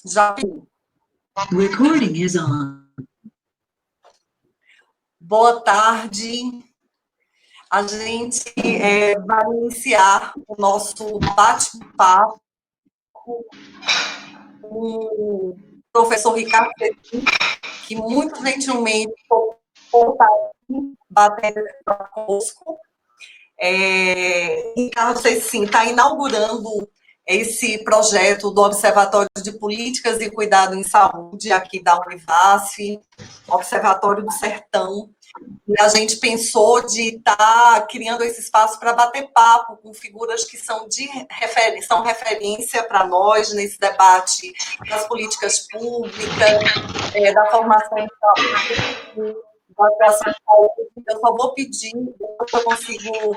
Já. Recording is on. Boa tarde. A gente vai iniciar o nosso bate-papo com o professor Ricardo Petin, que muito gentilmente está batendo conosco. Ricardo Petin está inaugurando esse projeto do Observatório de Políticas e Cuidado em Saúde, aqui da Univasf, Observatório do Sertão. E a gente pensou de estar criando esse espaço para bater papo com figuras que são referência para nós nesse debate das políticas públicas, da formação em saúde, da educação em saúde. Eu só vou pedir, se eu consigo...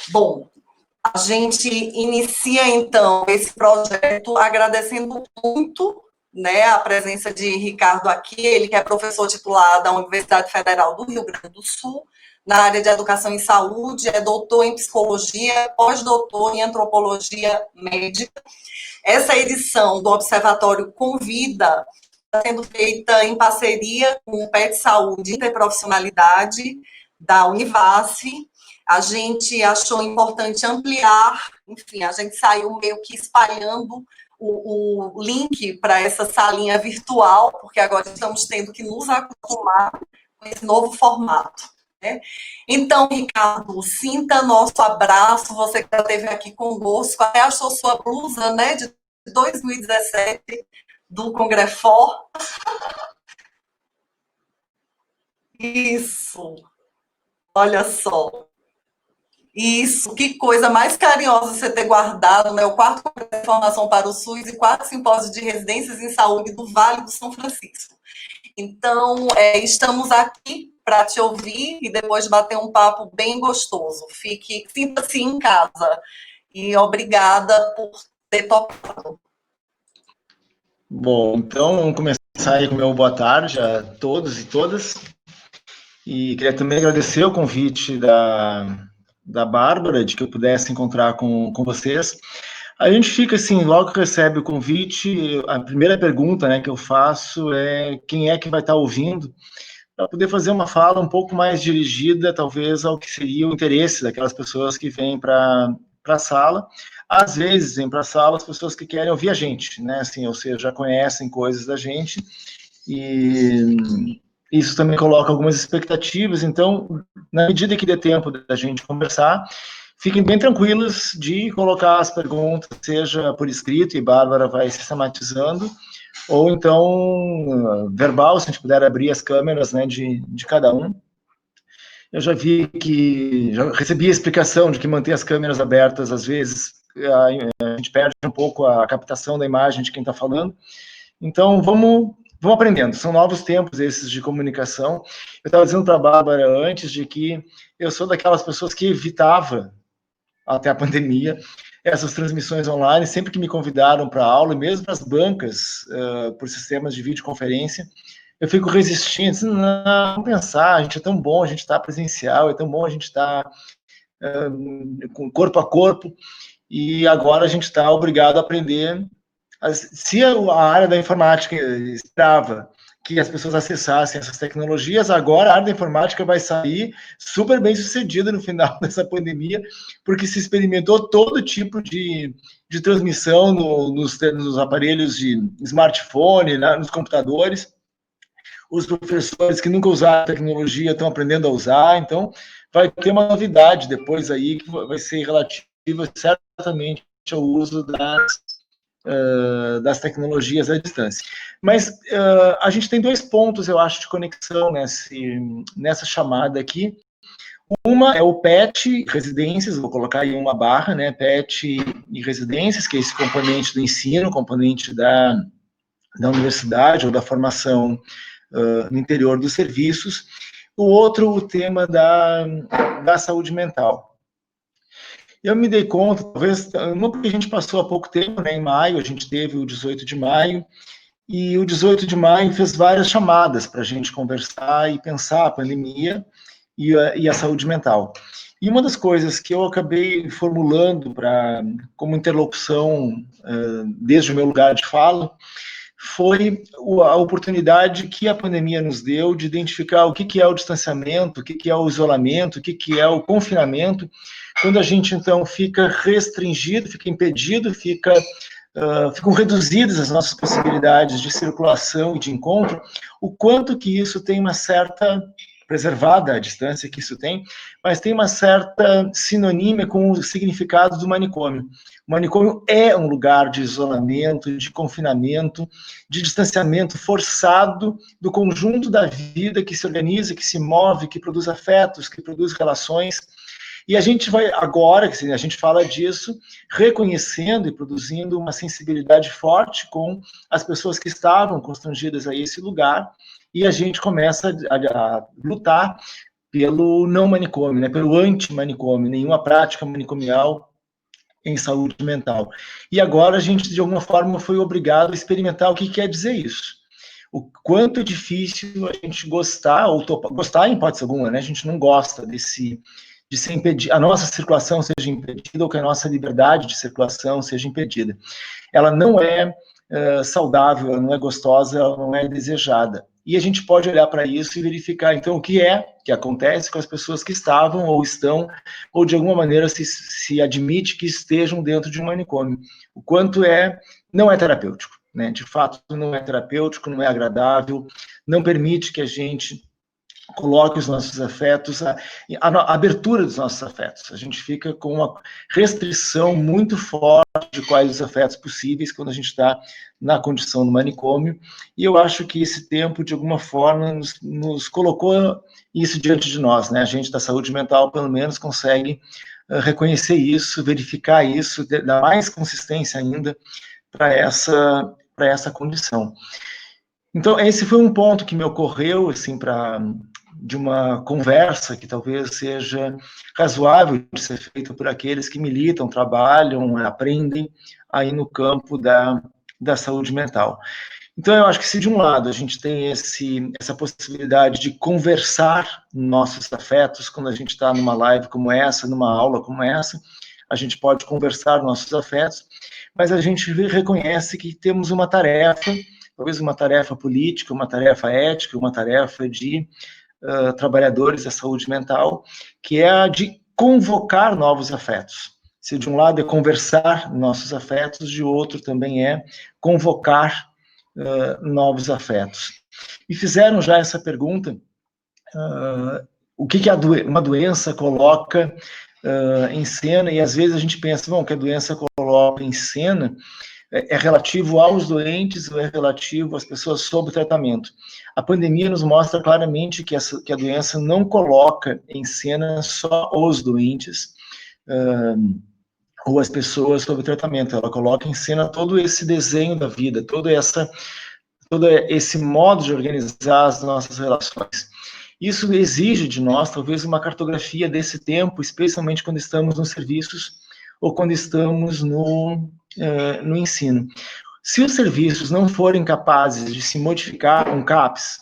Bom, a gente inicia, então, esse projeto agradecendo muito, né, a presença de Ricardo aqui, ele que é professor titular da Universidade Federal do Rio Grande do Sul, na área de educação em saúde, é doutor em psicologia, pós-doutor em antropologia médica. Essa edição do Observatório Convida está sendo feita em parceria com o PET Saúde e Interprofissionalidade da Univasf. A gente achou importante ampliar, enfim, a gente saiu meio que espalhando o link para essa salinha virtual, porque agora estamos tendo que nos acostumar com esse novo formato, né? Então, Ricardo, sinta nosso abraço, você que já esteve aqui conosco, até achou sua blusa, né, de 2017, do Congrefor. Isso, olha só. Isso, que coisa mais carinhosa você ter guardado, né? O quarto Congresso de Formação para o SUS e 4 simpósios de residências em saúde do Vale do São Francisco. Então, estamos aqui para te ouvir e depois bater um papo bem gostoso. Sinta-se em casa. E obrigada por ter topado. Bom, então vamos começar aí com o meu boa tarde a todos e todas. E queria também agradecer o convite da Bárbara, de que eu pudesse encontrar com vocês. A gente fica assim, logo que recebe o convite, a primeira pergunta, né, que eu faço é quem é que vai estar ouvindo, para poder fazer uma fala um pouco mais dirigida, talvez, ao que seria o interesse daquelas pessoas que vêm para a sala. Às vezes, vêm para a sala as pessoas que querem ouvir a gente, né, assim, ou seja, já conhecem coisas da gente, e isso também coloca algumas expectativas. Então, na medida que dê tempo da gente conversar, fiquem bem tranquilos de colocar as perguntas, seja por escrito, e Bárbara vai sistematizando, ou então verbal, se a gente puder abrir as câmeras, né, de cada um. Eu já recebi a explicação de que manter as câmeras abertas, às vezes, a gente perde um pouco a captação da imagem de quem está falando. Então, vamos aprendendo. São novos tempos esses de comunicação. Eu estava dizendo para a Bárbara antes de que eu sou daquelas pessoas que evitava, até a pandemia, essas transmissões online, sempre que me convidaram para aula, e mesmo para as bancas, por sistemas de videoconferência, eu fico resistindo, não, vamos pensar, a gente é tão bom, a gente está presencial, é tão bom a gente estar com corpo a corpo, e agora a gente está obrigado a aprender. Se a área da informática esperava que as pessoas acessassem essas tecnologias, agora a área da informática vai sair super bem sucedida no final dessa pandemia, porque se experimentou todo tipo de transmissão nos aparelhos de smartphone, né, nos computadores. Os professores que nunca usaram a tecnologia estão aprendendo a usar, então vai ter uma novidade depois aí que vai ser relativa certamente ao uso das tecnologias à distância. Mas a gente tem 2 pontos, eu acho, de conexão nessa chamada aqui. Uma é o PET Residências, vou colocar aí uma barra, né, PET e Residências, que é esse componente do ensino, componente da universidade ou da formação no interior dos serviços. O outro, o tema da saúde mental. Eu me dei conta, talvez, não porque a gente passou há pouco tempo, né, em maio, a gente teve o 18 de maio, e o 18 de maio fez várias chamadas para a gente conversar e pensar a pandemia e a saúde mental. E uma das coisas que eu acabei formulando como interlocução desde o meu lugar de fala foi a oportunidade que a pandemia nos deu de identificar o que é o distanciamento, o que é o isolamento, o que é o confinamento, quando a gente, então, fica restringido, fica impedido, ficam reduzidas as nossas possibilidades de circulação e de encontro, o quanto que isso tem uma certa, preservada a distância que isso tem, mas tem uma certa sinonímia com o significado do manicômio. O manicômio é um lugar de isolamento, de confinamento, de distanciamento forçado do conjunto da vida que se organiza, que se move, que produz afetos, que produz relações. E a gente vai agora, a gente fala disso, reconhecendo e produzindo uma sensibilidade forte com as pessoas que estavam constrangidas a esse lugar, e a gente começa a lutar pelo não manicômio, né, pelo anti-manicômio, nenhuma prática manicomial em saúde mental. E agora a gente, de alguma forma, foi obrigado a experimentar o que quer dizer isso. O quanto é difícil a gente gostar, ou gostar em hipótese alguma, né? A gente não gosta de ser impedido, a nossa circulação seja impedida, ou que a nossa liberdade de circulação seja impedida. Ela não é saudável, ela não é gostosa, ela não é desejada. E a gente pode olhar para isso e verificar, então, o que acontece com as pessoas que estavam ou estão, ou de alguma maneira se admite que estejam dentro de um manicômio. O quanto não é terapêutico, né? De fato, não é terapêutico, não é agradável, não permite que a gente coloque os nossos afetos, a abertura dos nossos afetos. A gente fica com uma restrição muito forte de quais os afetos possíveis quando a gente está na condição do manicômio, e eu acho que esse tempo, de alguma forma, nos colocou isso diante de nós, né? A gente da saúde mental, pelo menos, consegue reconhecer isso, verificar isso, dar mais consistência ainda para essa condição. Então, esse foi um ponto que me ocorreu, assim, de uma conversa que talvez seja razoável de ser feita por aqueles que militam, trabalham, aprendem aí no campo da saúde mental. Então, eu acho que se de um lado a gente tem essa possibilidade de conversar nossos afetos, quando a gente está numa live como essa, numa aula como essa, a gente pode conversar nossos afetos, mas a gente reconhece que temos uma tarefa, talvez uma tarefa política, uma tarefa ética, uma tarefa de trabalhadores da saúde mental, que é a de convocar novos afetos. Se de um lado é conversar nossos afetos, de outro também é convocar novos afetos. E fizeram já essa pergunta, o que uma doença coloca em cena, e às vezes a gente pensa, bom, que a doença coloca em cena é relativo aos doentes ou é relativo às pessoas sob tratamento. A pandemia nos mostra claramente que a doença não coloca em cena só os doentes ou as pessoas sob tratamento, ela coloca em cena todo esse desenho da vida, todo esse modo de organizar as nossas relações. Isso exige de nós, talvez, uma cartografia desse tempo, especialmente quando estamos nos serviços ou quando estamos no ensino. Se os serviços não forem capazes de se modificar, um CAPS,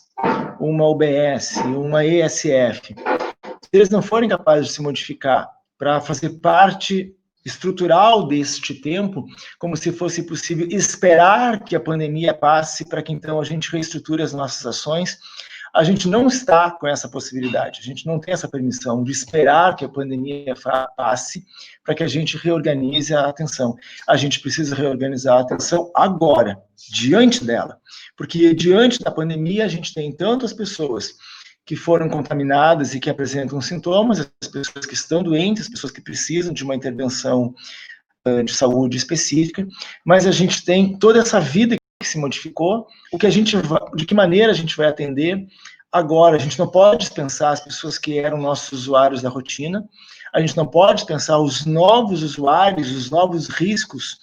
uma UBS, uma ESF, se eles não forem capazes de se modificar para fazer parte estrutural deste tempo, como se fosse possível esperar que a pandemia passe para que então a gente reestruture as nossas ações, a gente não está com essa possibilidade, a gente não tem essa permissão de esperar que a pandemia passe para que a gente reorganize a atenção. A gente precisa reorganizar a atenção agora, diante dela, porque diante da pandemia a gente tem tantas pessoas que foram contaminadas e que apresentam sintomas, as pessoas que estão doentes, as pessoas que precisam de uma intervenção de saúde específica, mas a gente tem toda essa vida que se modificou, de que maneira a gente vai atender agora. A gente não pode dispensar as pessoas que eram nossos usuários da rotina, a gente não pode dispensar os novos usuários, os novos riscos,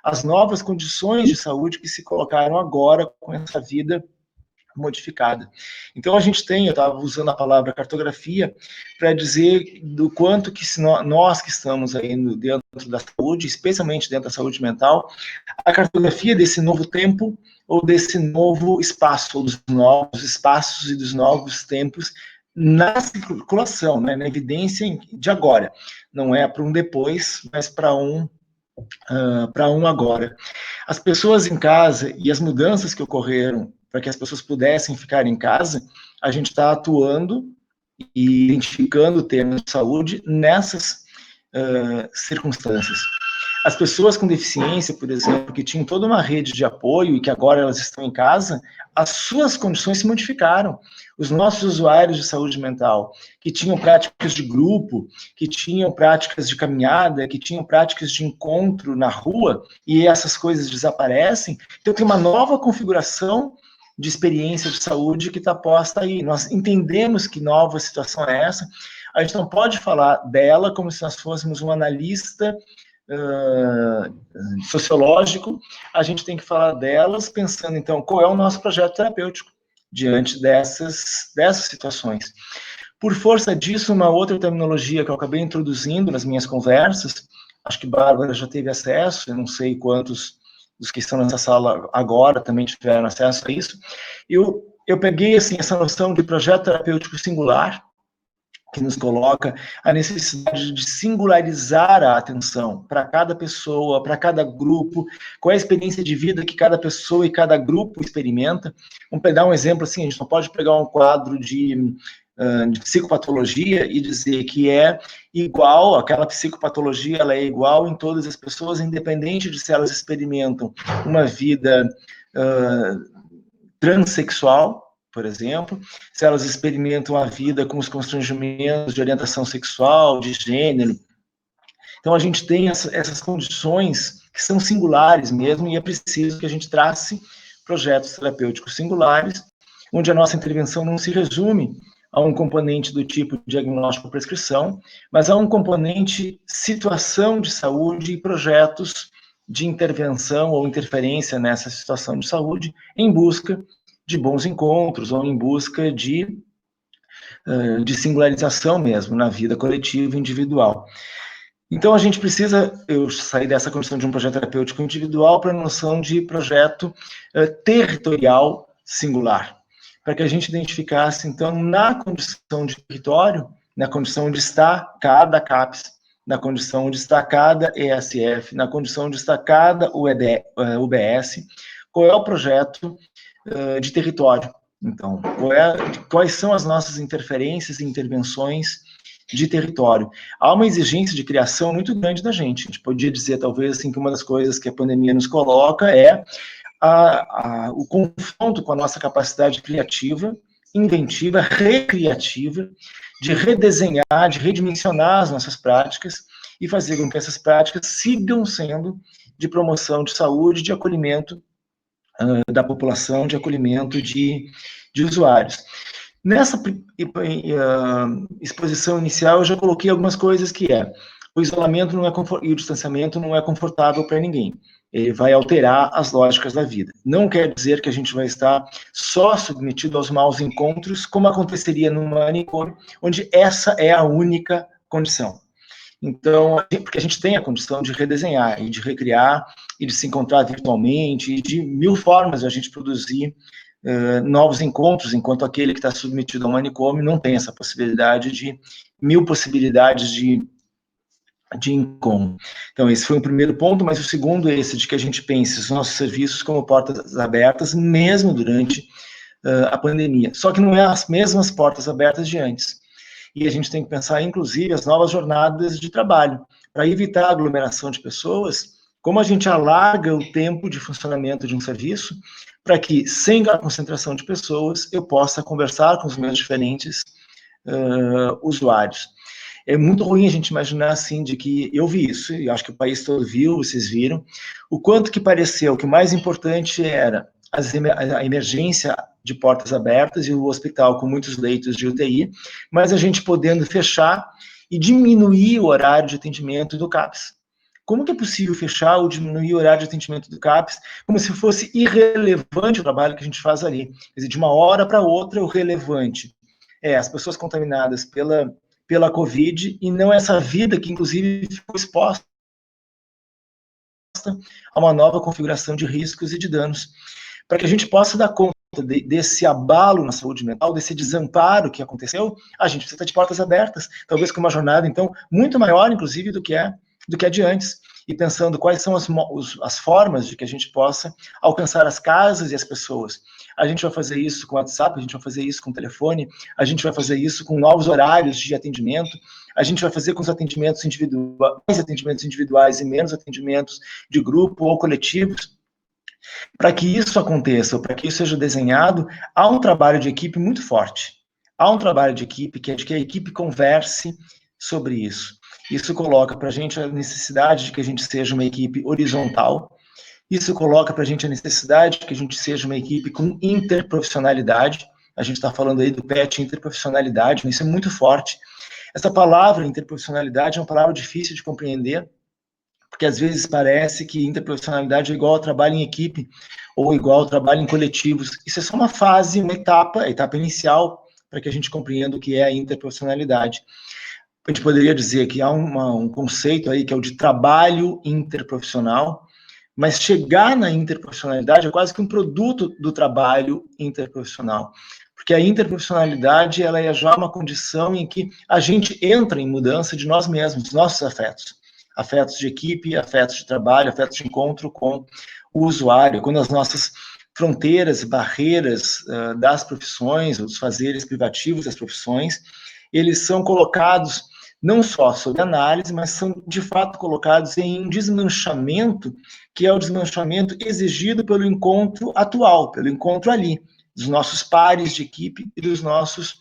as novas condições de saúde que se colocaram agora com essa vida modificada. Então, a gente tem, eu estava usando a palavra cartografia para dizer do quanto que nós que estamos aí dentro da saúde, especialmente dentro da saúde mental, a cartografia desse novo tempo ou desse novo espaço, ou dos novos espaços e dos novos tempos na circulação, né, na evidência de agora. Não é para um depois, mas para um agora. As pessoas em casa e as mudanças que ocorreram para que as pessoas pudessem ficar em casa, a gente está atuando e identificando temas de saúde nessas circunstâncias. As pessoas com deficiência, por exemplo, que tinham toda uma rede de apoio e que agora elas estão em casa, as suas condições se modificaram. Os nossos usuários de saúde mental, que tinham práticas de grupo, que tinham práticas de caminhada, que tinham práticas de encontro na rua, e essas coisas desaparecem, então tem uma nova configuração de experiência de saúde que está posta aí. Nós entendemos que nova situação é essa, a gente não pode falar dela como se nós fôssemos um analista sociológico, a gente tem que falar delas pensando, então, qual é o nosso projeto terapêutico diante dessas situações. Por força disso, uma outra terminologia que eu acabei introduzindo nas minhas conversas, acho que Bárbara já teve acesso, eu não sei quantos dos que estão nessa sala agora também tiveram acesso a isso, eu peguei, assim, essa noção de projeto terapêutico singular, que nos coloca a necessidade de singularizar a atenção para cada pessoa, para cada grupo, qual é a experiência de vida que cada pessoa e cada grupo experimenta. Vamos pegar um exemplo assim, a gente não pode pegar um quadro de psicopatologia e dizer que é igual, aquela psicopatologia ela é igual em todas as pessoas, independente de se elas experimentam uma vida transexual, por exemplo, se elas experimentam a vida com os constrangimentos de orientação sexual, de gênero. Então, a gente tem essas condições que são singulares mesmo, e é preciso que a gente trace projetos terapêuticos singulares, onde a nossa intervenção não se resume a um componente do tipo diagnóstico-prescrição, mas a um componente situação de saúde e projetos de intervenção ou interferência nessa situação de saúde, em busca de bons encontros, ou em busca de singularização mesmo na vida coletiva e individual. Então, a gente precisa sair dessa condição de um projeto terapêutico individual para a noção de projeto territorial singular, para que a gente identificasse, então, na condição de território, na condição onde está cada CAPES, na condição onde está cada ESF, na condição onde está cada UBS, qual é o projeto de território. Então, quais são as nossas interferências e intervenções de território? Há uma exigência de criação muito grande da gente. A gente podia dizer, talvez, assim, que uma das coisas que a pandemia nos coloca é o confronto com a nossa capacidade criativa, inventiva, recreativa, de redesenhar, de redimensionar as nossas práticas e fazer com que essas práticas sigam sendo de promoção de saúde, de acolhimento da população, de acolhimento de usuários. Nessa exposição inicial, eu já coloquei algumas coisas que o isolamento e o distanciamento não é confortável para ninguém. Ele vai alterar as lógicas da vida. Não quer dizer que a gente vai estar só submetido aos maus encontros, como aconteceria num manicômio, onde essa é a única condição. Então, porque a gente tem a condição de redesenhar e de recriar e de se encontrar virtualmente e de mil formas de a gente produzir novos encontros, enquanto aquele que está submetido ao manicômio não tem essa possibilidade de mil possibilidades de encontro. Então, esse foi o primeiro ponto, mas o segundo é esse, de que a gente pense os nossos serviços como portas abertas, mesmo durante a pandemia. Só que não é as mesmas portas abertas de antes. E a gente tem que pensar, inclusive, as novas jornadas de trabalho, para evitar a aglomeração de pessoas, como a gente alarga o tempo de funcionamento de um serviço, para que, sem a concentração de pessoas, eu possa conversar com os meus diferentes usuários. É muito ruim a gente imaginar, assim, de que eu vi isso, e acho que o país todo viu, vocês viram, o quanto que pareceu que o mais importante era a emergência de portas abertas e o hospital com muitos leitos de UTI, mas a gente podendo fechar e diminuir o horário de atendimento do CAPS, como que é possível fechar ou diminuir o horário de atendimento do CAPS, como se fosse irrelevante o trabalho que a gente faz ali. Quer dizer, de uma hora para outra, o relevante é as pessoas contaminadas pela Covid e não essa vida que, inclusive, ficou exposta a uma nova configuração de riscos e de danos. Para que a gente possa dar conta desse abalo na saúde mental, desse desamparo que aconteceu, a gente precisa estar de portas abertas, talvez com uma jornada, então, muito maior, inclusive, do que a de antes, e pensando quais são as formas de que a gente possa alcançar as casas e as pessoas. A gente vai fazer isso com WhatsApp, a gente vai fazer isso com telefone, a gente vai fazer isso com novos horários de atendimento, a gente vai fazer com os atendimentos individuais e menos atendimentos de grupo ou coletivos. Para que isso aconteça, para que isso seja desenhado, há um trabalho de equipe muito forte. Há um trabalho de equipe que é de que a equipe converse sobre isso. Isso coloca para a gente a necessidade de que a gente seja uma equipe horizontal. Isso coloca para a gente a necessidade de que a gente seja uma equipe com interprofissionalidade. A gente está falando aí do PET, interprofissionalidade, isso é muito forte. Essa palavra, interprofissionalidade, é uma palavra difícil de compreender, porque às vezes parece que interprofissionalidade é igual ao trabalho em equipe, ou igual ao trabalho em coletivos. Isso é só uma fase, uma etapa, a etapa inicial, para que a gente compreenda o que é a interprofissionalidade. A gente poderia dizer que há um conceito aí que é o de trabalho interprofissional, mas chegar na interprofissionalidade é quase que um produto do trabalho interprofissional, porque a interprofissionalidade ela é já uma condição em que a gente entra em mudança de nós mesmos, dos nossos afetos de equipe, afetos de trabalho, afetos de encontro com o usuário, quando as nossas fronteiras, barreiras das profissões, os fazeres privativos das profissões, eles são colocados não só sob análise, mas são de fato colocados em um desmanchamento, que é o desmanchamento exigido pelo encontro atual, pelo encontro ali, dos nossos pares de equipe e dos nossos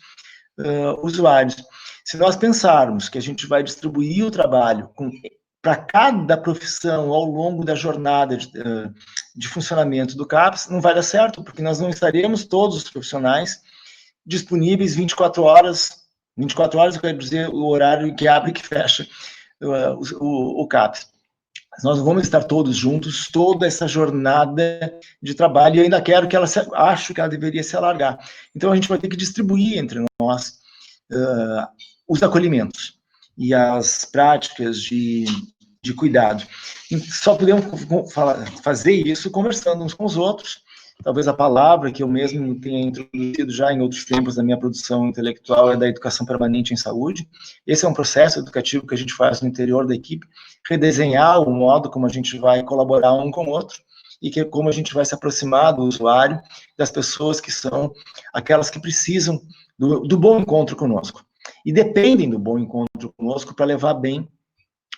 usuários. Se nós pensarmos que a gente vai distribuir o trabalho para cada profissão ao longo da jornada de funcionamento do CAPS, não vai dar certo, porque nós não estaremos todos os profissionais disponíveis 24 horas, 24 horas eu quero dizer o horário que abre e que fecha o CAPS. Nós não vamos estar todos juntos, toda essa jornada de trabalho, e eu ainda quero que acho que ela deveria se alargar. Então, a gente vai ter que distribuir entre nós os acolhimentos e as práticas de cuidado. E só podemos fazer isso conversando uns com os outros. Talvez a palavra que eu mesmo tenha introduzido já em outros tempos da minha produção intelectual é da educação permanente em saúde. Esse é um processo educativo que a gente faz no interior da equipe, redesenhar o modo como a gente vai colaborar um com o outro e como a gente vai se aproximar do usuário, das pessoas que são aquelas que precisam do bom encontro conosco. E dependem do bom encontro conosco para levar bem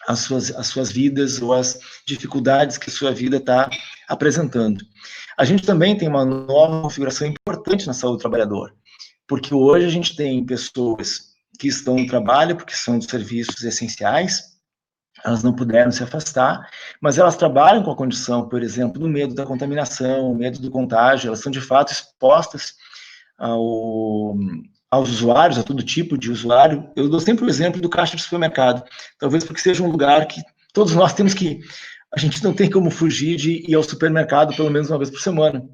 as suas vidas ou as dificuldades que a sua vida está apresentando. A gente também tem uma nova configuração importante na saúde do trabalhador, porque hoje a gente tem pessoas que estão no trabalho porque são de serviços essenciais, elas não puderam se afastar, mas elas trabalham com a condição, por exemplo, do medo da contaminação, medo do contágio, elas são de fato expostas aos usuários, a todo tipo de usuário. Eu dou sempre o exemplo do caixa de supermercado, talvez porque seja um lugar que todos nós temos que ir. A gente não tem como fugir de ir ao supermercado pelo menos uma vez por semana,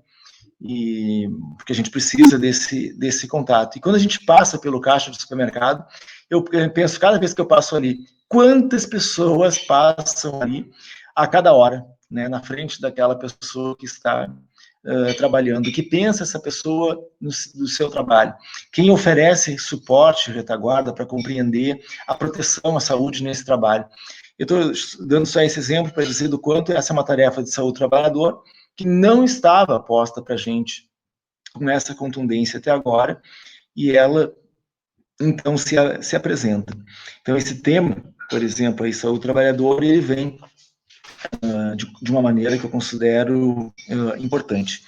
porque a gente precisa desse contato. E quando a gente passa pelo caixa do supermercado, eu penso, cada vez que eu passo ali, quantas pessoas passam ali a cada hora, né, na frente daquela pessoa que está trabalhando, que pensa essa pessoa no seu trabalho, quem oferece suporte, retaguarda, para compreender a proteção à saúde nesse trabalho. Eu estou dando só esse exemplo para dizer do quanto essa é uma tarefa de saúde do trabalhador que não estava posta para a gente com essa contundência até agora, e ela, então, se apresenta. Então, esse tema, por exemplo, aí, saúde do trabalhador, ele vem de uma maneira que eu considero importante.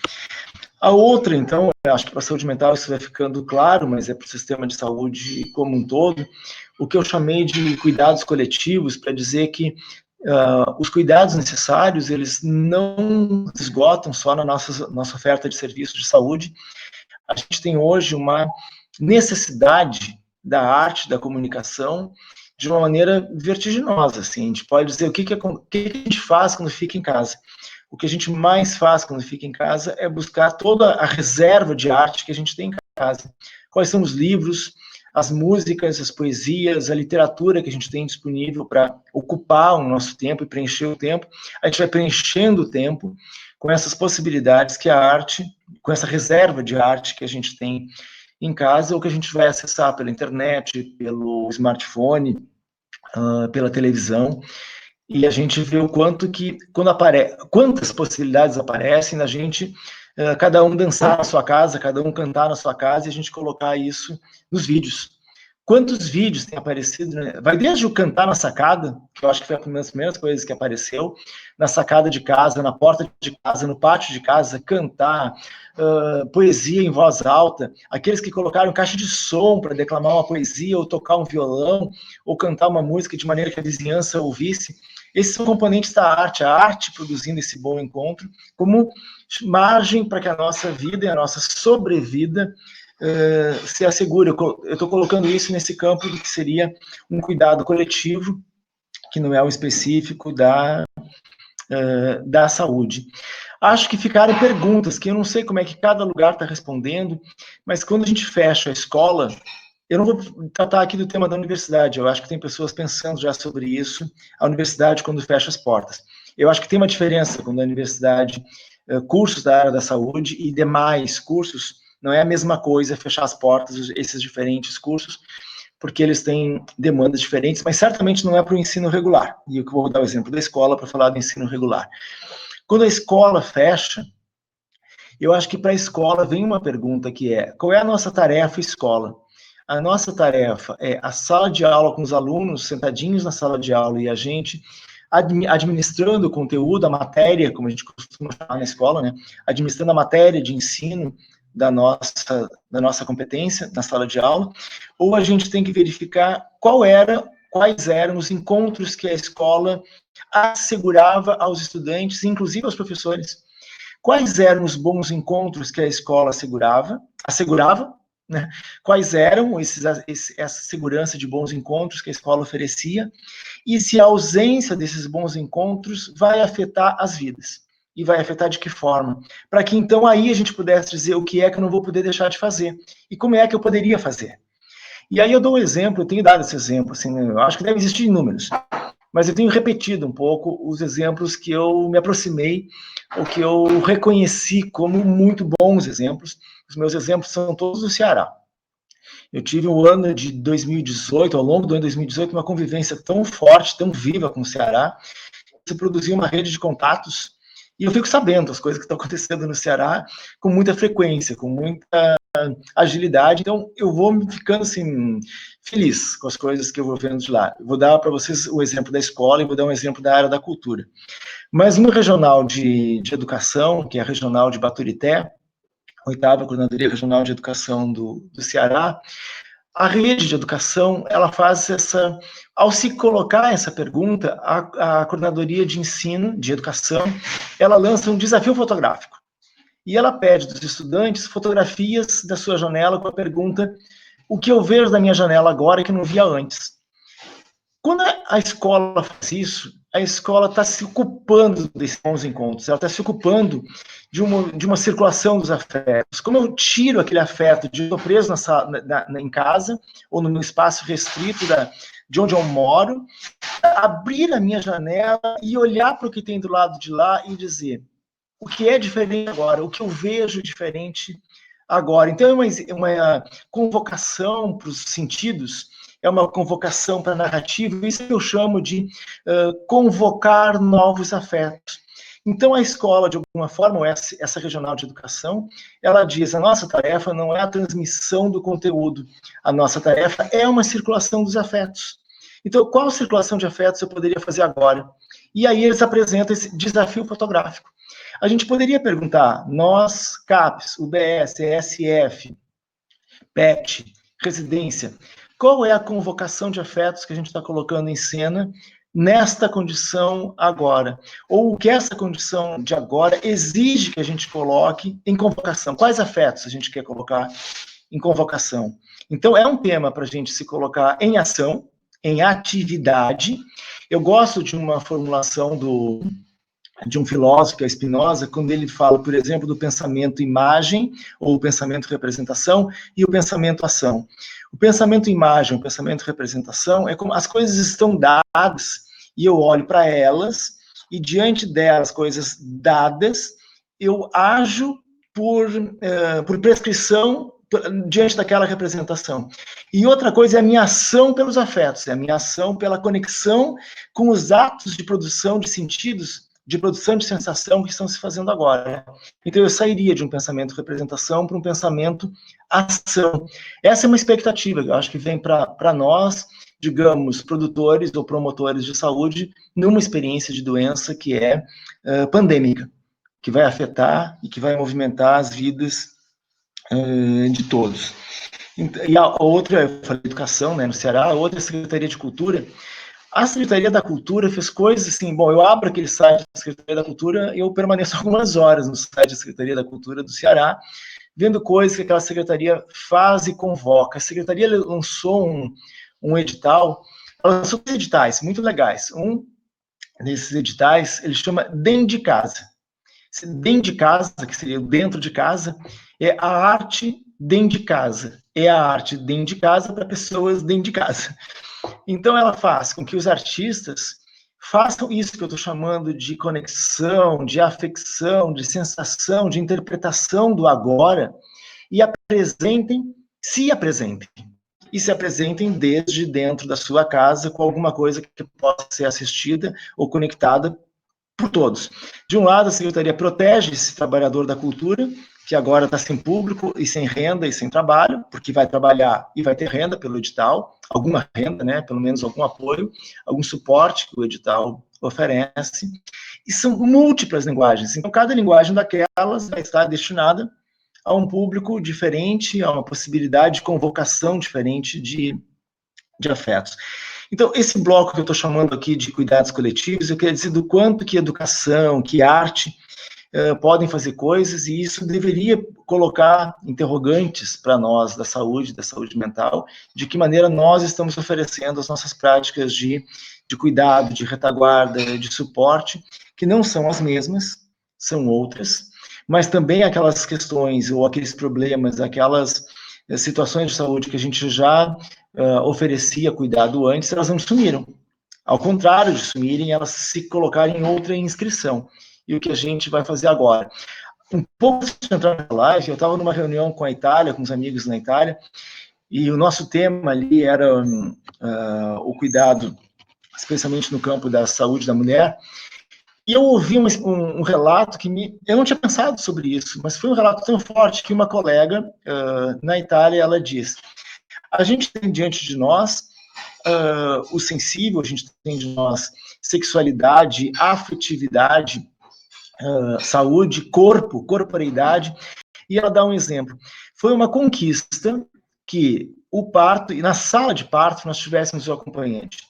A outra, então, acho que para a saúde mental isso vai ficando claro, mas é para o sistema de saúde como um todo, o que eu chamei de cuidados coletivos, para dizer que os cuidados necessários, eles não esgotam só na nossa oferta de serviços de saúde. A gente tem hoje uma necessidade da arte, da comunicação de uma maneira vertiginosa, assim. A gente pode dizer o que a gente faz quando fica em casa. O que a gente mais faz quando fica em casa é buscar toda a reserva de arte que a gente tem em casa. Quais são os livros, as músicas, as poesias, a literatura que a gente tem disponível para ocupar o nosso tempo e preencher o tempo. A gente vai preenchendo o tempo com essas possibilidades que a arte, com essa reserva de arte que a gente tem em casa, ou que a gente vai acessar pela internet, pelo smartphone, pela televisão, e a gente vê o quanto que, quantas possibilidades aparecem da gente, cada um dançar na sua casa, cada um cantar na sua casa, e a gente colocar isso nos vídeos. Quantos vídeos têm aparecido, né? Vai desde o cantar na sacada, que eu acho que foi uma das primeiras coisas que apareceu, na sacada de casa, na porta de casa, no pátio de casa, cantar, poesia em voz alta, aqueles que colocaram caixa de som para declamar uma poesia, ou tocar um violão, ou cantar uma música de maneira que a vizinhança ouvisse. Esses são componentes da arte, a arte produzindo esse bom encontro, como margem para que a nossa vida e a nossa sobrevida se assegure. Eu estou colocando isso nesse campo do que seria um cuidado coletivo, que não é o específico da saúde. Acho que ficaram perguntas que eu não sei como é que cada lugar está respondendo, mas quando a gente fecha a escola, eu não vou tratar aqui do tema da universidade, eu acho que tem pessoas pensando já sobre isso, a universidade quando fecha as portas. Eu acho que tem uma diferença quando a universidade, cursos da área da saúde e demais cursos, não é a mesma coisa fechar as portas, esses diferentes cursos, porque eles têm demandas diferentes, mas certamente não é para o ensino regular. E eu vou dar o exemplo da escola para falar do ensino regular. Quando a escola fecha, eu acho que para a escola vem uma pergunta que é, qual é a nossa tarefa escola? A nossa tarefa é a sala de aula com os alunos sentadinhos na sala de aula e a gente administrando o conteúdo, a matéria, como a gente costuma chamar na escola, né? Administrando a matéria de ensino da nossa competência na sala de aula, ou a gente tem que verificar quais eram os encontros que a escola assegurava aos estudantes, inclusive aos professores. Quais eram os bons encontros que a escola assegurava, né? Quais eram essa segurança de bons encontros que a escola oferecia, e se a ausência desses bons encontros vai afetar as vidas. E vai afetar de que forma? Para que então aí a gente pudesse dizer o que é que eu não vou poder deixar de fazer, e como é que eu poderia fazer. E aí eu dou um exemplo, eu tenho dado esse exemplo, assim, eu acho que deve existir inúmeros, mas eu tenho repetido um pouco os exemplos que eu me aproximei, ou que eu reconheci como muito bons exemplos. Os meus exemplos são todos do Ceará. Eu tive um ano de 2018, ao longo do ano de 2018, uma convivência tão forte, tão viva com o Ceará, que produziu uma rede de contatos, e eu fico sabendo as coisas que estão acontecendo no Ceará com muita frequência, com muita agilidade, então eu vou ficando assim, feliz com as coisas que eu vou vendo de lá. Eu vou dar para vocês o exemplo da escola e vou dar um exemplo da área da cultura. Mas no regional de educação, que é a regional de Baturité, 8ª Coordenadoria Regional de Educação do Ceará, a rede de educação, ela faz ao se colocar essa pergunta, a Coordenadoria de Ensino, de Educação, ela lança um desafio fotográfico. E ela pede dos estudantes fotografias da sua janela com a pergunta: o que eu vejo da minha janela agora que eu não via antes? Quando a escola faz isso, a escola está se ocupando desses bons encontros, ela está se ocupando de uma circulação dos afetos. Como eu tiro aquele afeto de estou preso em casa, ou no meu espaço restrito de onde eu moro, abrir a minha janela e olhar para o que tem do lado de lá e dizer: o que é diferente agora, o que eu vejo diferente agora. Então, é uma convocação para os sentidos, é uma convocação para a narrativa, isso que eu chamo de convocar novos afetos. Então, a escola, de alguma forma, ou essa regional de educação, ela diz: a nossa tarefa não é a transmissão do conteúdo, a nossa tarefa é uma circulação dos afetos. Então, qual circulação de afetos eu poderia fazer agora? E aí eles apresentam esse desafio fotográfico. A gente poderia perguntar, nós, CAPES, UBS, ESF, PET, residência, qual é a convocação de afetos que a gente está colocando em cena nesta condição agora? Ou o que essa condição de agora exige que a gente coloque em convocação? Quais afetos a gente quer colocar em convocação? Então, é um tema para a gente se colocar em ação, em atividade. Eu gosto de uma formulação de um filósofo, que é Spinoza, quando ele fala, por exemplo, do pensamento imagem, ou o pensamento representação, e o pensamento ação. O pensamento imagem, o pensamento representação, é como as coisas estão dadas, e eu olho para elas, e diante delas, coisas dadas, eu ajo por prescrição diante daquela representação. E outra coisa é a minha ação pelos afetos, é a minha ação pela conexão com os atos de produção de sentidos, de produção de sensação que estão se fazendo agora. Então eu sairia de um pensamento representação para um pensamento ação. Essa é uma expectativa, eu acho que vem para nós, digamos, produtores ou promotores de saúde, numa experiência de doença que é pandêmica, que vai afetar e que vai movimentar as vidas de todos. E a outra, eu falei educação, né, no Ceará, a outra é a Secretaria de Cultura. A Secretaria da Cultura fez coisas assim, bom, eu abro aquele site da Secretaria da Cultura e eu permaneço algumas horas no site da Secretaria da Cultura do Ceará, vendo coisas que aquela secretaria faz e convoca. A secretaria lançou um edital, ela lançou 3 editais muito legais. Um desses editais, ele chama Dentro de Casa. Dentro de casa, que seria dentro de casa, é a arte dentro de casa. É a arte dentro de casa para pessoas dentro de casa. Então, ela faz com que os artistas façam isso que eu estou chamando de conexão, de afecção, de sensação, de interpretação do agora, e se apresentem. E se apresentem desde dentro da sua casa com alguma coisa que possa ser assistida ou conectada por todos. De um lado, a Secretaria protege esse trabalhador da cultura, que agora está sem público e sem renda e sem trabalho, porque vai trabalhar e vai ter renda pelo edital, alguma renda, né, pelo menos algum apoio, algum suporte que o edital oferece, e são múltiplas linguagens. Então, cada linguagem daquelas vai estar destinada a um público diferente, a uma possibilidade de convocação diferente de afetos. Então, esse bloco que eu estou chamando aqui de cuidados coletivos, eu queria dizer do quanto que educação, que arte podem fazer coisas, e isso deveria colocar interrogantes para nós da saúde mental, de que maneira nós estamos oferecendo as nossas práticas de cuidado, de retaguarda, de suporte, que não são as mesmas, são outras, mas também aquelas questões ou aqueles problemas, aquelas situações de saúde que a gente já oferecia cuidado antes, elas não sumiram. Ao contrário de sumirem, elas se colocaram em outra inscrição. E o que a gente vai fazer agora? Um pouco antes de entrar na live, eu estava numa reunião com a Itália, com os amigos na Itália, e o nosso tema ali era o cuidado, especialmente no campo da saúde da mulher, e eu ouvi um relato que eu não tinha pensado sobre isso, mas foi um relato tão forte que uma colega na Itália, ela diz: a gente tem diante de nós o sensível, a gente tem de nós sexualidade, afetividade, saúde, corpo, corporeidade, e ela dá um exemplo. Foi uma conquista que o parto, e na sala de parto nós tivéssemos o acompanhante.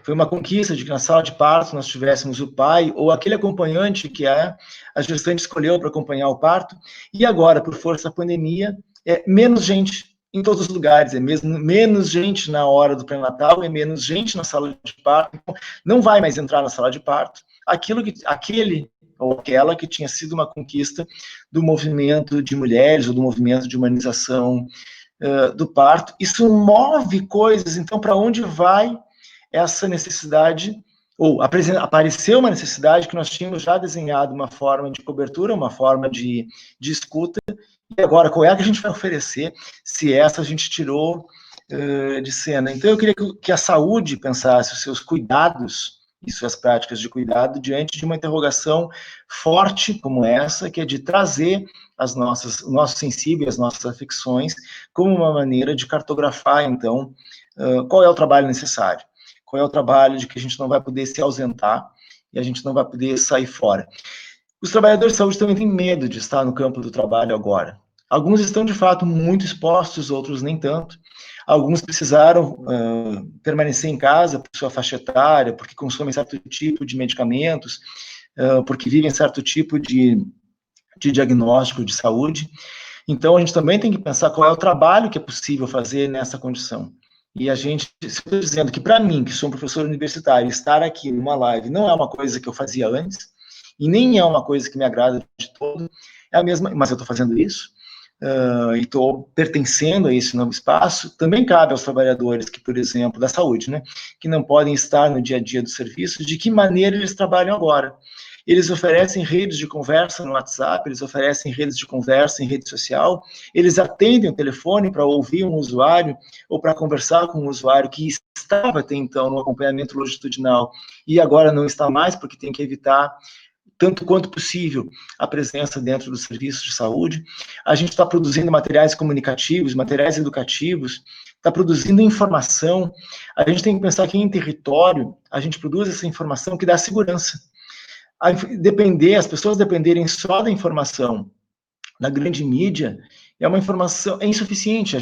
Foi uma conquista de que na sala de parto nós tivéssemos o pai ou aquele acompanhante que a gestante escolheu para acompanhar o parto, e agora, por força da pandemia, é menos gente em todos os lugares, é mesmo menos gente na hora do pré-natal, é menos gente na sala de parto, não vai mais entrar na sala de parto, aquele ou aquela que tinha sido uma conquista do movimento de mulheres ou do movimento de humanização do parto. Isso move coisas, então para onde vai essa necessidade, ou apareceu uma necessidade que nós tínhamos já desenhado uma forma de cobertura, uma forma de escuta, e agora qual é a que a gente vai oferecer se essa a gente tirou de cena? Então eu queria que a saúde pensasse os seus cuidados e suas práticas de cuidado diante de uma interrogação forte como essa, que é de trazer o nosso sensível, as nossas afecções, como uma maneira de cartografar, então, qual é o trabalho necessário, qual é o trabalho de que a gente não vai poder se ausentar e a gente não vai poder sair fora. Os trabalhadores de saúde também têm medo de estar no campo do trabalho agora. Alguns estão, de fato, muito expostos, outros nem tanto. Alguns precisaram permanecer em casa por sua faixa etária, porque consomem certo tipo de medicamentos, porque vivem certo tipo de diagnóstico de saúde. Então, a gente também tem que pensar qual é o trabalho que é possível fazer nessa condição. E a gente, se eu estou dizendo que para mim, que sou um professor universitário, estar aqui numa live não é uma coisa que eu fazia antes, e nem é uma coisa que me agrada de todo, é a mesma, mas eu estou fazendo isso, e estou pertencendo a esse novo espaço. Também cabe aos trabalhadores que, por exemplo, da saúde, né, que não podem estar no dia a dia do serviço, de que maneira eles trabalham agora. Eles oferecem redes de conversa no WhatsApp, eles oferecem redes de conversa em rede social, eles atendem o telefone para ouvir um usuário ou para conversar com um usuário que estava até então no acompanhamento longitudinal e agora não está mais porque tem que evitar tanto quanto possível a presença dentro dos serviços de saúde. A gente está produzindo materiais comunicativos, materiais educativos, está produzindo informação. A gente tem que pensar que em território a gente produz essa informação que dá segurança. As pessoas dependerem só da informação da grande mídia, é uma informação insuficiente,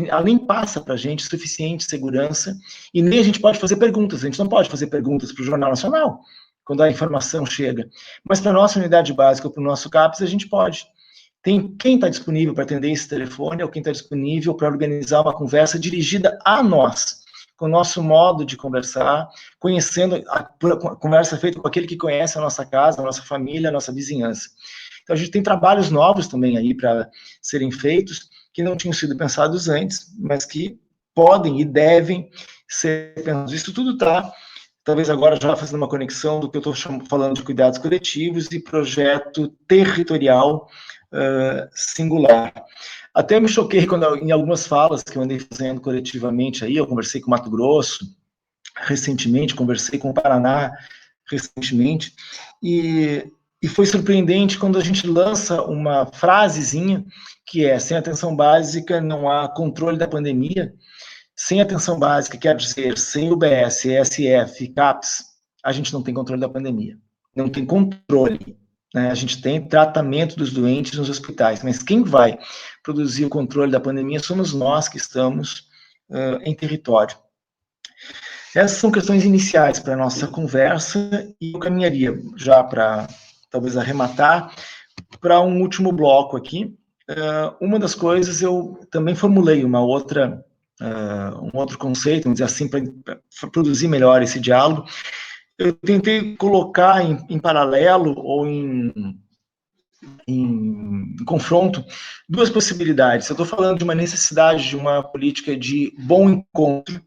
ela nem passa para a gente suficiente segurança, e nem a gente pode fazer perguntas, a gente não pode fazer perguntas para o Jornal Nacional, quando a informação chega, mas para a nossa unidade básica, para o nosso CAPES, a gente pode. Tem quem está disponível para atender esse telefone, ou quem está disponível para organizar uma conversa dirigida a nós, com o nosso modo de conversar, conhecendo a conversa feita com aquele que conhece a nossa casa, a nossa família, a nossa vizinhança. Então, a gente tem trabalhos novos também aí para serem feitos, que não tinham sido pensados antes, mas que podem e devem ser pensados. Isso tudo está, talvez agora já fazendo uma conexão do que eu estou falando de cuidados coletivos e projeto territorial singular. Até me choquei quando, em algumas falas que eu andei fazendo coletivamente aí, eu conversei com Mato Grosso recentemente, conversei com o Paraná recentemente, e foi surpreendente quando a gente lança uma frasezinha que é: sem atenção básica não há controle da pandemia. Sem atenção básica quer dizer sem UBS, ESF, CAPS, a gente não tem controle da pandemia. Não tem controle. Né? A gente tem tratamento dos doentes nos hospitais, mas quem vai produzir o controle da pandemia somos nós que estamos em território. Essas são questões iniciais para a nossa conversa, e eu caminharia já para, talvez, arrematar, para um último bloco aqui. Uma das coisas, eu também formulei um outro conceito, vamos dizer assim, para produzir melhor esse diálogo. Eu tentei colocar em paralelo ou em confronto duas possibilidades. Eu estou falando de uma necessidade de uma política de bom encontro,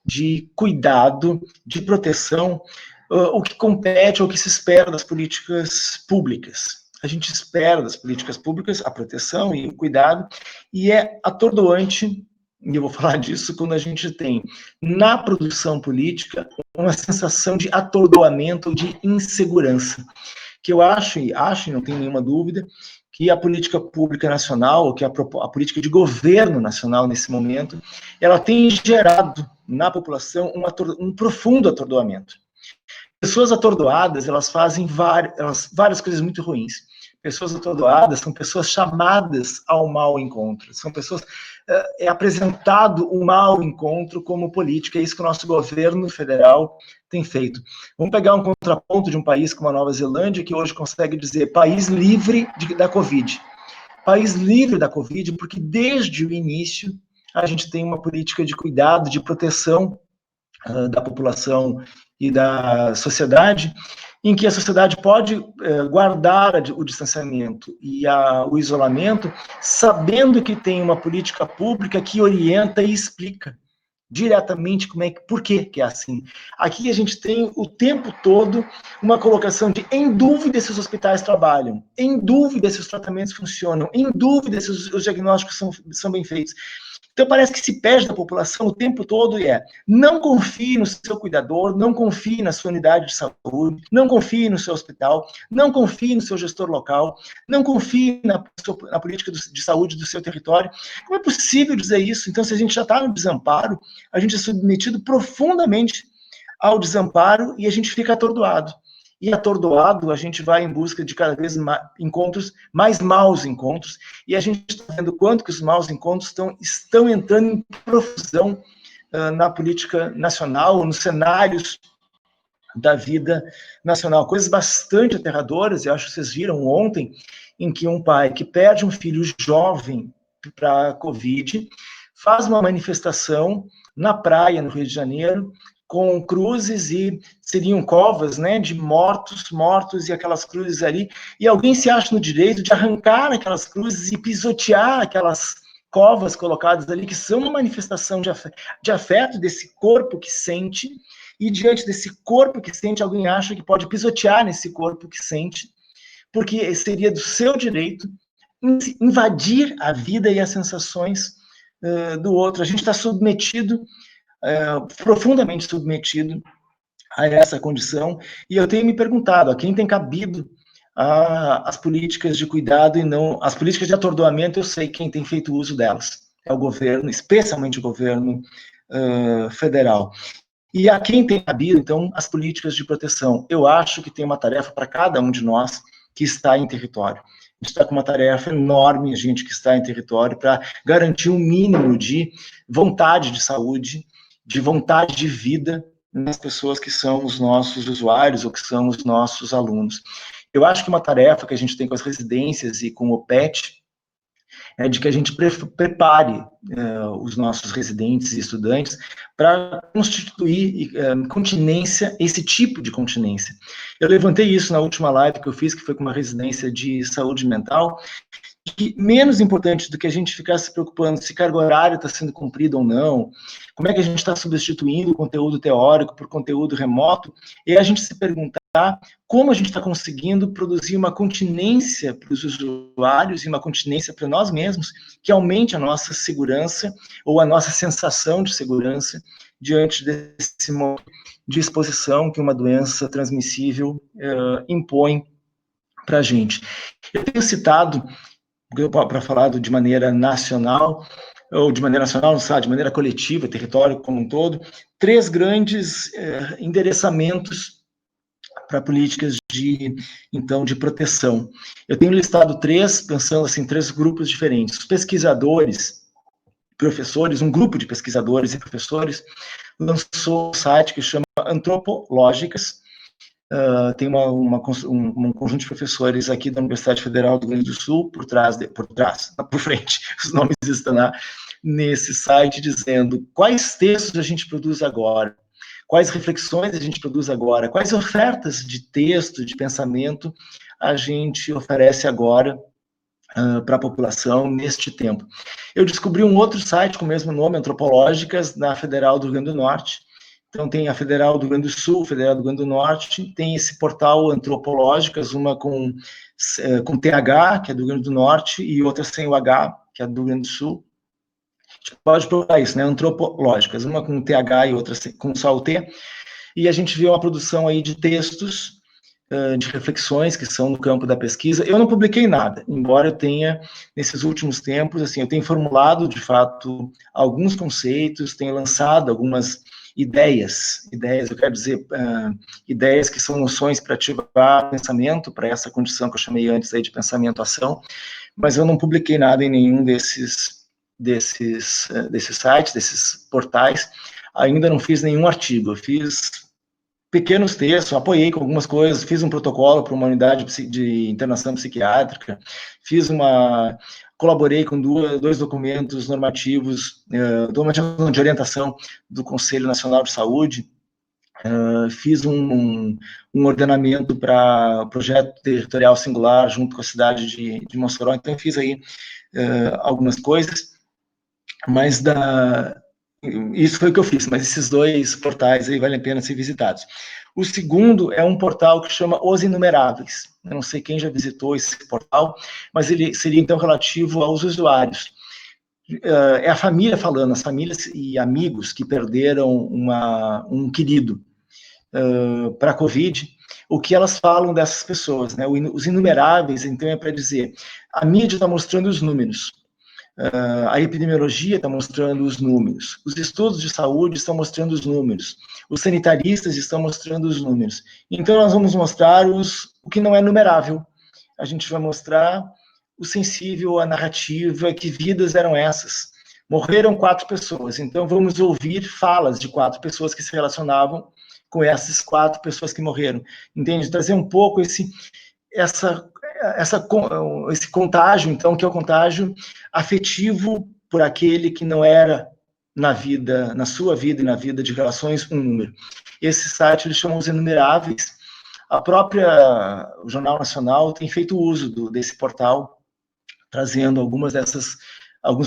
de cuidado, de proteção, o que compete, o que se espera das políticas públicas. A gente espera das políticas públicas a proteção e o cuidado, e é atordoante, e eu vou falar disso, quando a gente tem na produção política uma sensação de atordoamento, de insegurança, que eu acho, e não tenho nenhuma dúvida, que a política pública nacional, que a política de governo nacional nesse momento, ela tem gerado na população um profundo atordoamento. Pessoas atordoadas, elas fazem várias coisas muito ruins. Pessoas atordoadas são pessoas chamadas ao mau encontro. São pessoas... É apresentado o mau encontro como política. É isso que o nosso governo federal tem feito. Vamos pegar um contraponto de um país como a Nova Zelândia, que hoje consegue dizer país livre da Covid. País livre da Covid, porque desde o início a gente tem uma política de cuidado, de proteção da população e da sociedade, em que a sociedade pode guardar o distanciamento e o isolamento, sabendo que tem uma política pública que orienta e explica diretamente por que é assim. Aqui a gente tem o tempo todo uma colocação de em dúvida se os hospitais trabalham, em dúvida se os tratamentos funcionam, em dúvida se os diagnósticos são bem feitos. Então parece que se perde da população o tempo todo não confie no seu cuidador, não confie na sua unidade de saúde, não confie no seu hospital, não confie no seu gestor local, não confie na política de saúde do seu território. Como é possível dizer isso? Então, se a gente já está no desamparo, a gente é submetido profundamente ao desamparo e a gente fica atordoado. E atordoado, a gente vai em busca de cada vez mais maus encontros, e a gente está vendo quanto que os maus encontros estão entrando em profusão na política nacional, nos cenários da vida nacional. Coisas bastante aterradoras, eu acho que vocês viram ontem, em que um pai que perde um filho jovem para a Covid faz uma manifestação na praia, no Rio de Janeiro, com cruzes e seriam covas, né, de mortos e aquelas cruzes ali, e alguém se acha no direito de arrancar aquelas cruzes e pisotear aquelas covas colocadas ali, que são uma manifestação de afeto desse corpo que sente, e diante desse corpo que sente, alguém acha que pode pisotear nesse corpo que sente, porque seria do seu direito invadir a vida e as sensações do outro. A gente está submetido, profundamente submetido a essa condição, e eu tenho me perguntado a quem tem cabido as políticas de cuidado e não... As políticas de atordoamento, eu sei quem tem feito uso delas. É o governo, especialmente o governo federal. E a quem tem cabido, então, as políticas de proteção. Eu acho que tem uma tarefa para cada um de nós que está em território. A gente está com uma tarefa enorme, a gente que está em território, para garantir um mínimo de vontade de saúde, de vontade de vida nas pessoas que são os nossos usuários ou que são os nossos alunos. Eu acho que uma tarefa que a gente tem com as residências e com o PET é de que a gente prepare os nossos residentes e estudantes para constituir continência, esse tipo de continência. Eu levantei isso na última live que eu fiz, que foi com uma residência de saúde mental, que menos importante do que a gente ficar se preocupando se carga horária está sendo cumprida ou não, como é que a gente está substituindo o conteúdo teórico por conteúdo remoto, é a gente se perguntar como a gente está conseguindo produzir uma continência para os usuários e uma continência para nós mesmos, que aumente a nossa segurança ou a nossa sensação de segurança diante desse modo de exposição que uma doença transmissível impõe para a gente. Eu tenho citado, para falar de maneira nacional, ou de maneira nacional, não sabe, de maneira coletiva, território como um todo, 3 grandes endereçamentos para políticas então, de proteção. Eu tenho listado 3, pensando assim, 3 grupos diferentes. Os pesquisadores, professores, um grupo de pesquisadores e professores lançou um site que chama Antropológicas. Tem um conjunto de professores aqui da Universidade Federal do Rio Grande do Sul, por frente, os nomes estão lá nesse site, dizendo quais textos a gente produz agora, quais reflexões a gente produz agora, quais ofertas de texto, de pensamento a gente oferece agora para a população neste tempo. Eu descobri um outro site com o mesmo nome, Antropológicas, na Federal do Rio Grande do Norte. Então, tem a Federal do Rio Grande do Sul, Federal do Rio Grande do Norte, tem esse portal Antropológicas, uma com TH, que é do Rio Grande do Norte, e outra sem o H, que é do Rio Grande do Sul. A gente pode procurar isso, né? Antropológicas, uma com TH e outra com só o T. E a gente vê uma produção aí de textos, de reflexões que são no campo da pesquisa. Eu não publiquei nada, embora eu tenha, nesses últimos tempos, assim, eu tenho formulado, de fato, alguns conceitos, tenho lançado algumas ideias, eu quero dizer, ideias que são noções para ativar pensamento, para essa condição que eu chamei antes aí de pensamento-ação, mas eu não publiquei nada em nenhum desses sites, desses portais, ainda não fiz nenhum artigo, eu fiz pequenos textos, apoiei com algumas coisas, fiz um protocolo para uma unidade de internação psiquiátrica, colaborei com 2 documentos normativos, de orientação do Conselho Nacional de Saúde, fiz um ordenamento para projeto territorial singular junto com a cidade de Mossoró, então fiz aí algumas coisas, mas isso foi o que eu fiz, mas esses 2 portais aí valem a pena ser visitados. O segundo é um portal que chama Os Inumeráveis. Eu não sei quem já visitou esse portal, mas ele seria, então, relativo aos usuários. É a família falando, as famílias e amigos que perderam um querido para a Covid, o que elas falam dessas pessoas, né? Os inumeráveis, então, é para dizer, a mídia está mostrando os números, a epidemiologia está mostrando os números, os estudos de saúde estão mostrando os números, os sanitaristas estão mostrando os números. Então, nós vamos mostrar o que não é numerável. A gente vai mostrar o sensível, a narrativa, que vidas eram essas. Morreram 4 pessoas, então vamos ouvir falas de 4 pessoas que se relacionavam com essas 4 pessoas que morreram. Entende? Trazer um pouco esse contágio, então, que é o contágio afetivo por aquele que não era na vida, na sua vida e na vida de relações, um número. Esse site eles chamam os Inumeráveis. O Jornal Nacional tem feito uso desse portal, trazendo alguns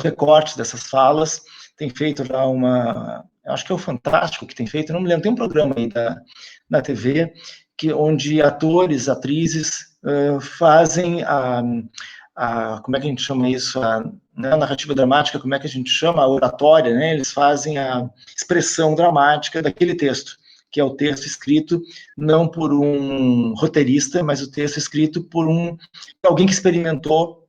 recortes dessas falas. Tem feito já acho que é o Fantástico que tem feito, não me lembro, tem um programa aí na TV, onde atores, atrizes fazem como é que a gente chama isso? A narrativa dramática, como é que a gente chama? A oratória, né? Eles fazem a expressão dramática daquele texto, que é o texto escrito não por um roteirista, mas o texto escrito por alguém que experimentou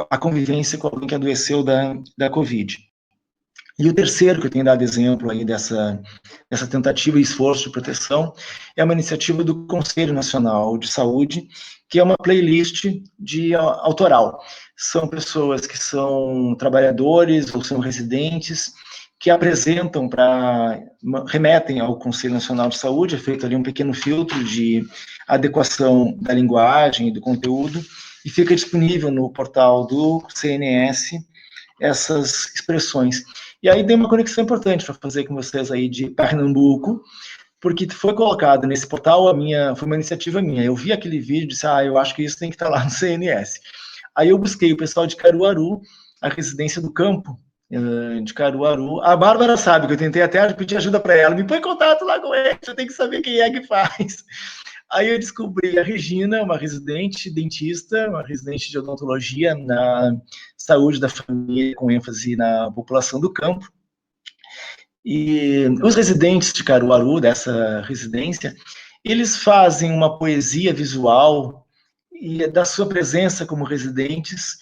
a convivência com alguém que adoeceu da Covid. E o terceiro que eu tenho dado exemplo aí dessa tentativa e esforço de proteção é uma iniciativa do Conselho Nacional de Saúde, que é uma playlist autoral. São pessoas que são trabalhadores ou são residentes, que remetem ao Conselho Nacional de Saúde, é feito ali um pequeno filtro de adequação da linguagem e do conteúdo, e fica disponível no portal do CNS essas expressões. E aí tem uma conexão importante para fazer com vocês aí de Pernambuco, porque foi colocado nesse portal, foi uma iniciativa minha. Eu vi aquele vídeo e disse, eu acho que isso tem que estar lá no CNS. Aí eu busquei o pessoal de Caruaru, a residência do campo de Caruaru. A Bárbara sabe que eu tentei até pedir ajuda para ela, me põe em contato lá com ele, eu tenho que saber quem é que faz. Aí eu descobri a Regina, uma residente dentista, uma residente de odontologia na saúde da família, com ênfase na população do campo. E os residentes de Caruaru, dessa residência, eles fazem uma poesia visual e da sua presença como residentes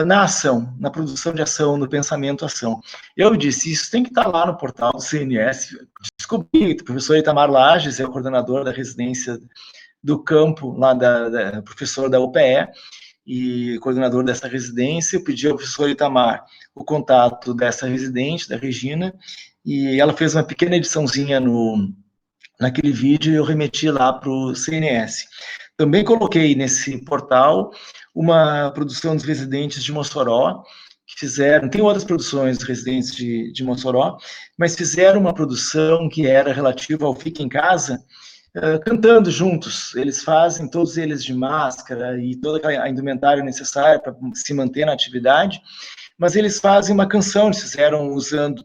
na ação, na produção de ação, no pensamento-ação. Eu disse, isso tem que estar lá no portal do CNS. Descobri, o professor Itamar Lages é o coordenador da residência do campo, lá professor da UPE, e coordenador dessa residência. Eu pedi ao professor Itamar o contato dessa residente, da Regina, e ela fez uma pequena ediçãozinha naquele vídeo e eu remeti lá para o CNS. Também coloquei nesse portal uma produção dos residentes de Mossoró, que fizeram, tem outras produções dos residentes de Mossoró, mas fizeram uma produção que era relativa ao Fica em Casa, cantando juntos. Eles fazem, todos eles de máscara e toda a indumentária necessária para se manter na atividade, mas eles fazem uma canção, eles fizeram usando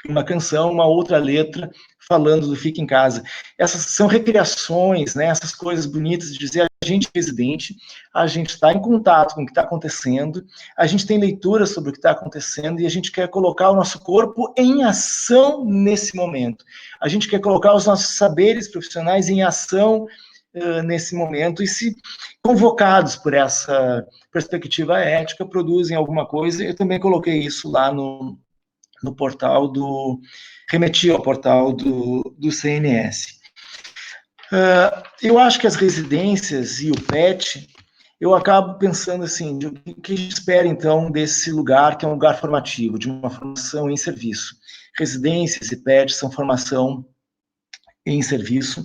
uma canção, uma outra letra, falando do Fica em Casa. Essas são recriações, né, essas coisas bonitas de dizer, a gente é residente, a gente está em contato com o que está acontecendo, a gente tem leitura sobre o que está acontecendo e a gente quer colocar o nosso corpo em ação nesse momento. A gente quer colocar os nossos saberes profissionais em ação nesse momento e, se convocados por essa perspectiva ética, produzem alguma coisa. Eu também coloquei isso lá no portal remeti ao portal do CNS. Eu acho que as residências e o PET, eu acabo pensando assim, o que a gente espera então desse lugar, que é um lugar formativo, de uma formação em serviço. Residências e PET são formação em serviço.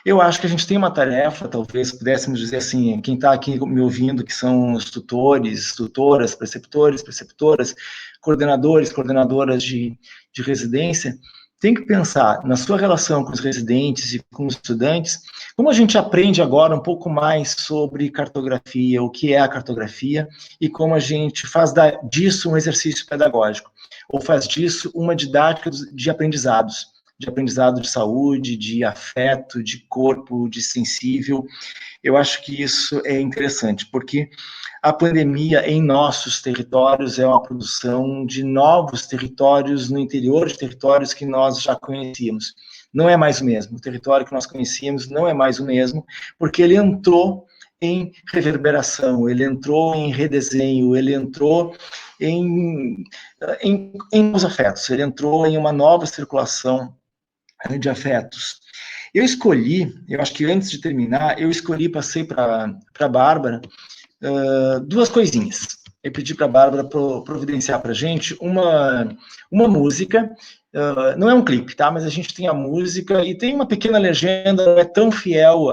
Eu acho que a gente tem uma tarefa, talvez pudéssemos dizer assim, quem está aqui me ouvindo, que são os tutores, tutoras, preceptores, preceptoras, coordenadores, coordenadoras de residência, tem que pensar na sua relação com os residentes e com os estudantes, como a gente aprende agora um pouco mais sobre cartografia, o que é a cartografia, e como a gente faz disso um exercício pedagógico, ou faz disso uma didática de aprendizados, de aprendizado de saúde, de afeto, de corpo, de sensível. Eu acho que isso é interessante, porque a pandemia em nossos territórios é uma produção de novos territórios no interior de territórios que nós já conhecíamos. Não é mais o mesmo. O território que nós conhecíamos não é mais o mesmo, porque ele entrou em reverberação, ele entrou em redesenho, ele entrou em os afetos, ele entrou em uma nova circulação de afetos. Eu acho que antes de terminar, passei para a Bárbara duas coisinhas. e pedir para a Bárbara providenciar para a gente uma música. Não é um clipe, tá? Mas a gente tem a música e tem uma pequena legenda, não é tão fiel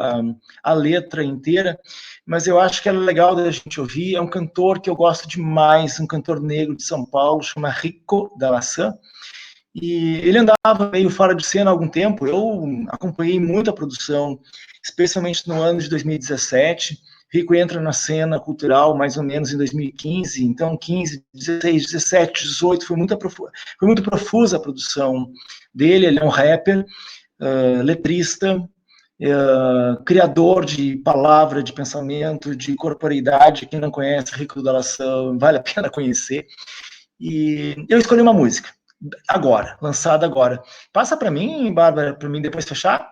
à letra inteira, mas eu acho que é legal da gente ouvir. É um cantor que eu gosto demais, um cantor negro de São Paulo, chama Rico da Laçã, e ele andava meio fora de cena há algum tempo. Eu acompanhei muito a produção, especialmente no ano de 2017. Rico entra na cena cultural mais ou menos em 2015, então 15, 16, 17, 18, foi muito profusa a produção dele. Ele é um rapper, letrista, criador de palavra, de pensamento, de corporeidade. Quem não conhece Rico da Laçã, vale a pena conhecer. E eu escolhi uma música, agora, lançada agora. Passa para mim, Bárbara, para mim depois fechar?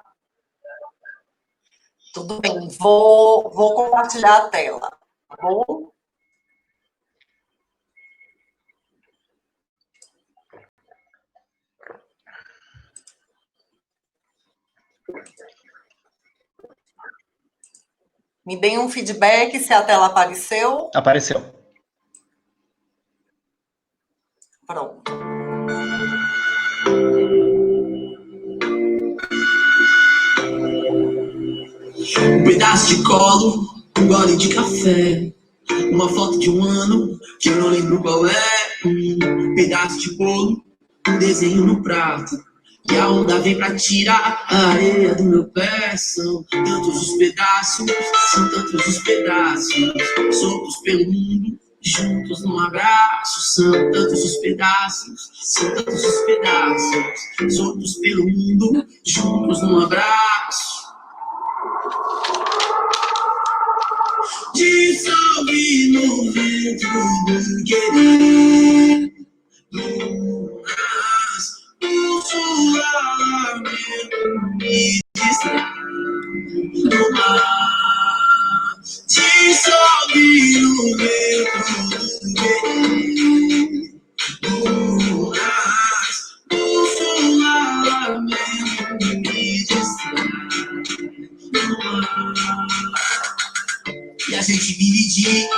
Tudo bem, vou compartilhar a tela, tá bom? Me deem um feedback se a tela apareceu. Apareceu. Pronto. Um pedaço de colo, um gole de café, uma foto de um ano que eu não lembro qual é. Um pedaço de bolo, um desenho no prato, e a onda vem pra tirar a areia do meu pé. São tantos os pedaços, são tantos os pedaços, soltos pelo mundo, juntos num abraço. São tantos os pedaços, são tantos os pedaços, soltos pelo mundo, juntos num abraço. Dissolve no vento do querer, lunas, o sua lamento me distrai no mar. Dissolve no vento do querer, lunas, o sua lamento me distrai no mar. E a gente vive de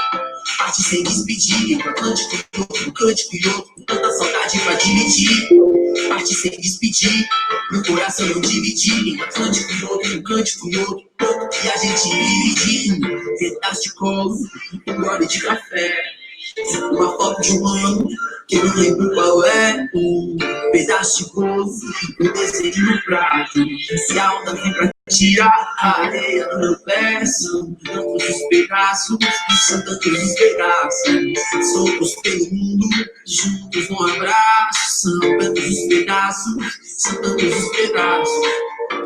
parte sem despedir, um cântico e outro, com tanta saudade pra dividir. Parte sem despedir, no coração não dividir, um cântico e outro, tanto que a gente vive de pedaço de colo, um gole de café, uma foto de um ano que eu não lembro qual é. Um pedaço de bolo, um desenho no prato, se a onda vem pra tirar a areia do meu pé. São tantos os pedaços, são tantos os pedaços, soltos pelo mundo, juntos num abraço. São tantos os pedaços, são tantos os pedaços,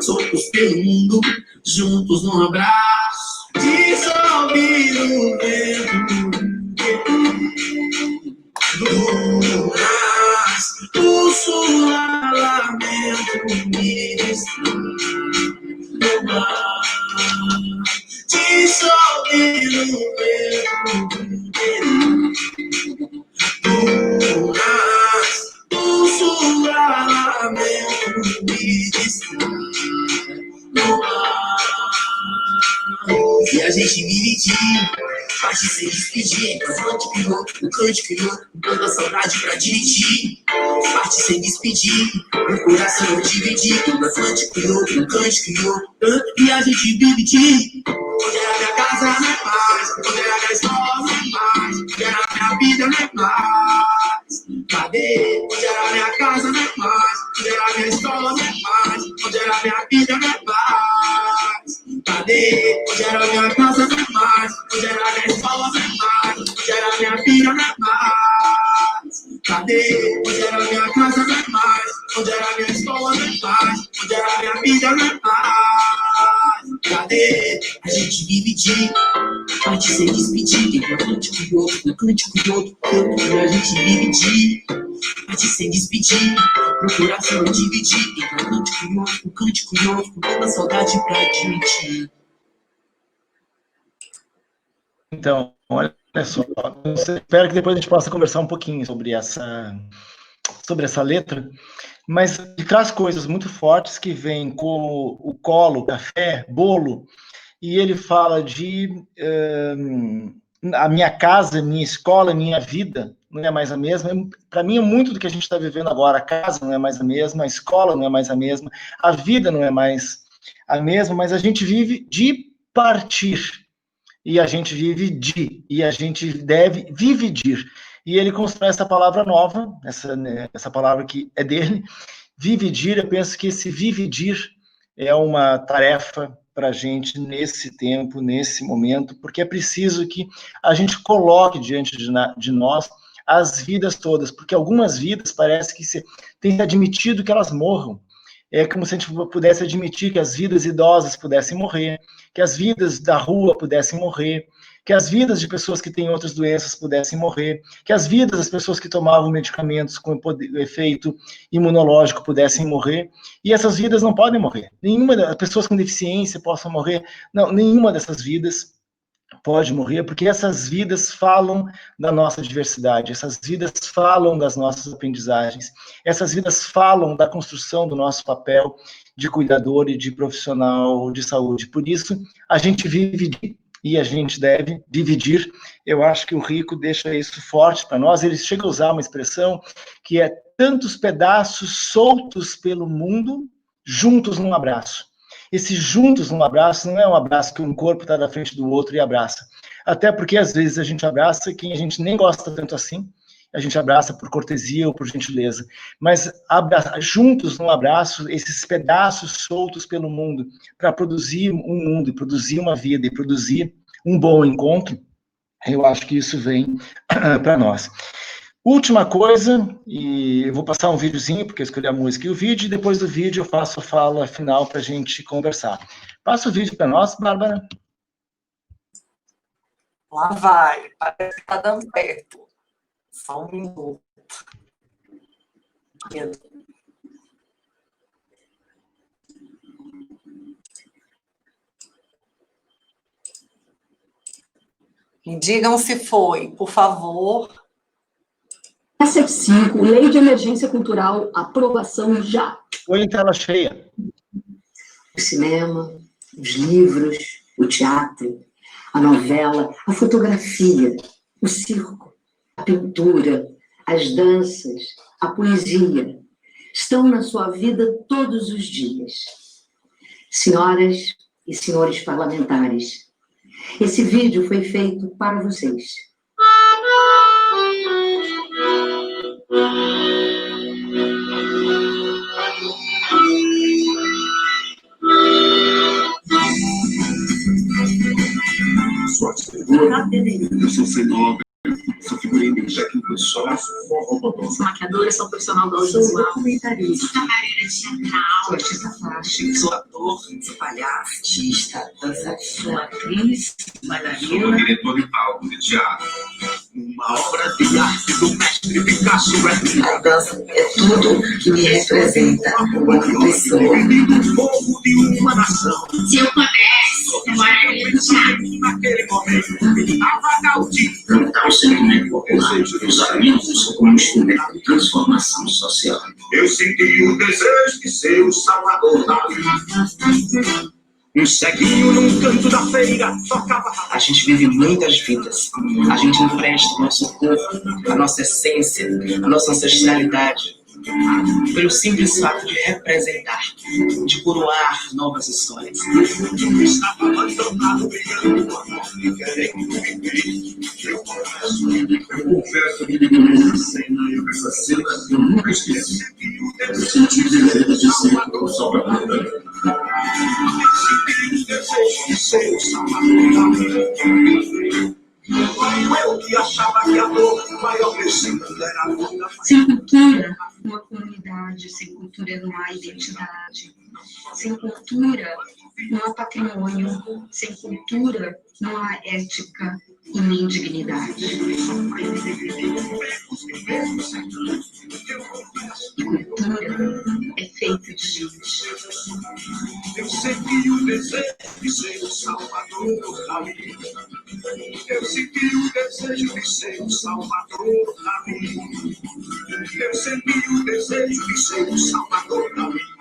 soltos pelo mundo, juntos num abraço. Dissolve no vento, lunas, o sua lamento me distrai no mar. Dissolve no vento, lunas, o sua lamento me distrai no mar. E a gente vive de parte sem despedir, um cântico e outro, com toda saudade pra dirigir. Parte sem despedir, o coração não dividir, um cântico e outro, e a gente vive de onde era minha casa não é mais, onde era minha escola não é mais, onde era minha vida não é mais. Cadê? Onde era minha casa não é mais, onde era minha escola não é mais, onde era minha vida não é mais. Cadê? Onde era minha casa não é mais, onde era minha escola não é mais, onde era minha vida não é mais. Cadê? Onde era minha casa não é mais, onde era minha escola não é mais, onde era minha vida não é mais. Cadê? A gente vive de parte sem despedir, um cântico e outro, tanto que a gente vive de parte sem despedir, pro coração não dividir, um cântico e outro, com toda saudade pra admitir. Então, olha só, espero que depois a gente possa conversar um pouquinho sobre essa letra, mas ele traz coisas muito fortes que vêm como o colo, o café, bolo, e ele fala de a minha casa, minha escola, minha vida não é mais a mesma. Para mim, é muito do que a gente está vivendo agora. A casa não é mais a mesma, a escola não é mais a mesma, a vida não é mais a mesma, mas a gente vive de partir. E a gente e a gente deve dividir. E ele constrói essa palavra nova, essa palavra que é dele, dividir. Eu penso que esse dividir é uma tarefa para a gente nesse tempo, nesse momento, porque é preciso que a gente coloque diante de nós as vidas todas, porque algumas vidas parece que tem admitido que elas morram. É como se a gente pudesse admitir que as vidas idosas pudessem morrer, que as vidas da rua pudessem morrer, que as vidas de pessoas que têm outras doenças pudessem morrer, que as vidas das pessoas que tomavam medicamentos com efeito imunológico pudessem morrer, e essas vidas não podem morrer. Nenhuma das pessoas com deficiência possam morrer, não, nenhuma dessas vidas pode morrer, porque essas vidas falam da nossa diversidade, essas vidas falam das nossas aprendizagens, essas vidas falam da construção do nosso papel de cuidador e de profissional de saúde. Por isso, a gente vive e a gente deve dividir. Eu acho que o Rico deixa isso forte para nós. Ele chega a usar uma expressão que é tantos pedaços soltos pelo mundo, juntos num abraço. Esse juntos num abraço não é um abraço que um corpo está na frente do outro e abraça. Até porque, às vezes, a gente abraça quem a gente nem gosta tanto assim, a gente abraça por cortesia ou por gentileza. Mas juntos num abraço, esses pedaços soltos pelo mundo, para produzir um mundo, e produzir uma vida, e produzir um bom encontro, eu acho que isso vem para nós. Última coisa, e eu vou passar um videozinho, porque eu escolhi a música e o vídeo, e depois do vídeo eu faço a fala final para a gente conversar. Passa o vídeo para nós, Bárbara. Lá vai, parece que está dando certo. Só um minuto. Me digam se foi, por favor. SF5, Lei de Emergência Cultural, aprovação já. Oi, em tela cheia. O cinema, os livros, o teatro, a novela, a fotografia, o circo, a pintura, as danças, a poesia, estão na sua vida todos os dias. Senhoras e senhores parlamentares, esse vídeo foi feito para vocês. Eu sou cenógrafo, sou figurino de Jaquim Pessoa, Sou maquiadora, sou profissional da audiovisual. Sou camareira teatral. Sou artista plástico. Sou ator. Sou palhaço. Artista, dançarina. Sou atriz, sou bailarina. diretor de palco de teatro. Uma obra de arte do mestre Picasso é A dança é tudo que me representa como pessoa. do povo de uma nação. Se eu pudesse, eu moraria no teatro. Naquele momento, estava Gaudí. Cantar o sentimento popular dos amigos como instrumento de transformação social. Eu senti o desejo de ser o salvador da vida. Um ceguinho num canto da feira tocava. A gente vive muitas vidas. A gente empresta o nosso corpo, a nossa essência, a nossa ancestralidade. Pelo simples fato de representar, de coroar novas histórias. Estava abandonado, brigando com a morte diferente. Eu confesso que essa cena eu nunca esqueci. Eu senti o desejo de ser o salvador. Eu senti o desejo de ser o salvador da vida. Eu que achava que a dor maior crescendo era a vida. Sem cultura, não há comunidade. Sem cultura, não há identidade. Sem cultura, não há patrimônio. Sem cultura, não há ética e nem dignidade. Cultura é feita de gente. Eu senti o desejo de ser o salvador da vida. Eu senti o desejo de ser o salvador da vida. Eu senti o desejo de ser o salvador da vida.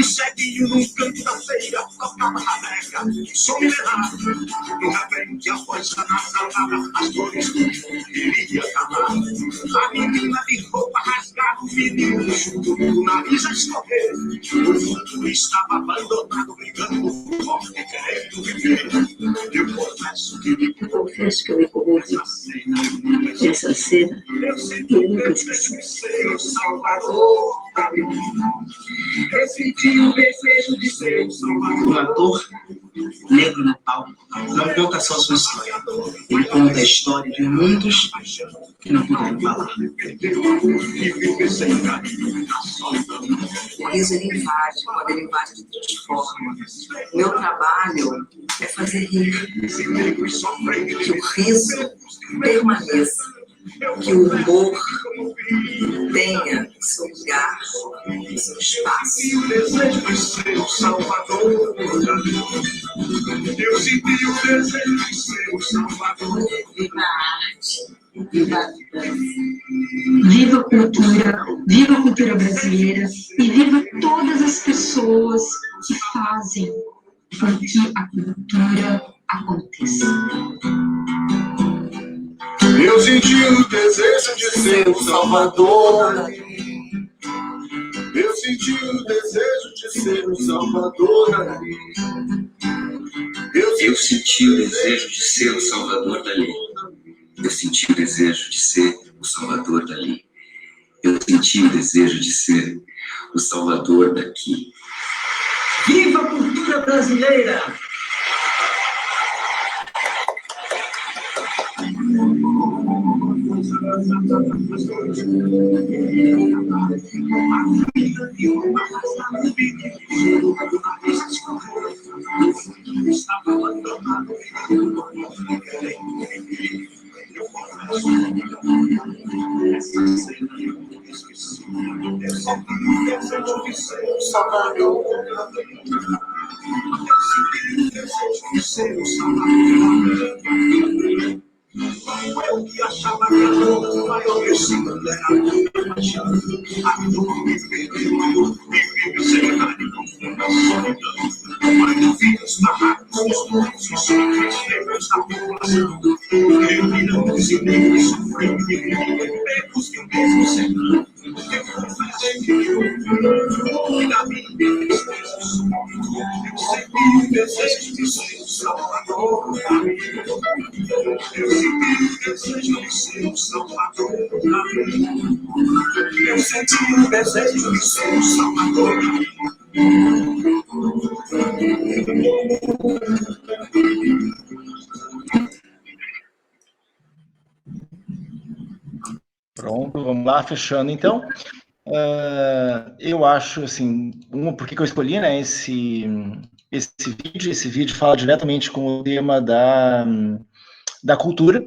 E ceguinho num canto da feira, tocava rabeca, som errado. De repente, após a salada, as flores do queria calar. A menina de roupa rasgada, o menino chuto, o nariz a escorrer. O mundo estava abandonado, brigando por morte, querendo viver. Eu confesso que me comovi. Essa cena, eu nunca esqueci. Salvador da minha. Eu senti o desejo de ser o Salvador. Um ator negro no palco não conta só sua história. Ele conta a história de muitos que não puderam falar. O riso, ele invade, quando ele invade, ele transforma. O meu trabalho é fazer rir. Que o riso permaneça. Que o humor tenha seu lugar, seu espaço. O desejo de ser o Salvador. Eu senti o desejo de ser o Salvador. Viva a arte, viva a vida. Viva a cultura brasileira e viva todas as pessoas que fazem com que a cultura aconteça. Eu senti o desejo de ser o Salvador. Eu senti o desejo de ser o Salvador dali. Eu senti o desejo de ser o Salvador dali. Eu senti o desejo de ser o Salvador dali. Eu senti o desejo de ser o Salvador daqui. Viva a cultura brasileira! Eu que achava que a dor maior que o símbolo era a minha paixão. A dor me perdeu, a dor me vive sem rádio, na solidão. Mas eu vi os barracos, os mortos, os negros da população. Eu mirando os inimigos sofrendo de erros que eu mesmo sei. Eu confesso que eu da minha tristeza. Eu senti o desejo de ser o Salvador da vida. Eu senti o desejo de ser o Salvador da vida. Eu senti o desejo de ser o Salvador da vida. Pronto, vamos lá, fechando então. Eu acho, assim, por que eu escolhi, né, esse vídeo? Esse vídeo fala diretamente com o tema da cultura,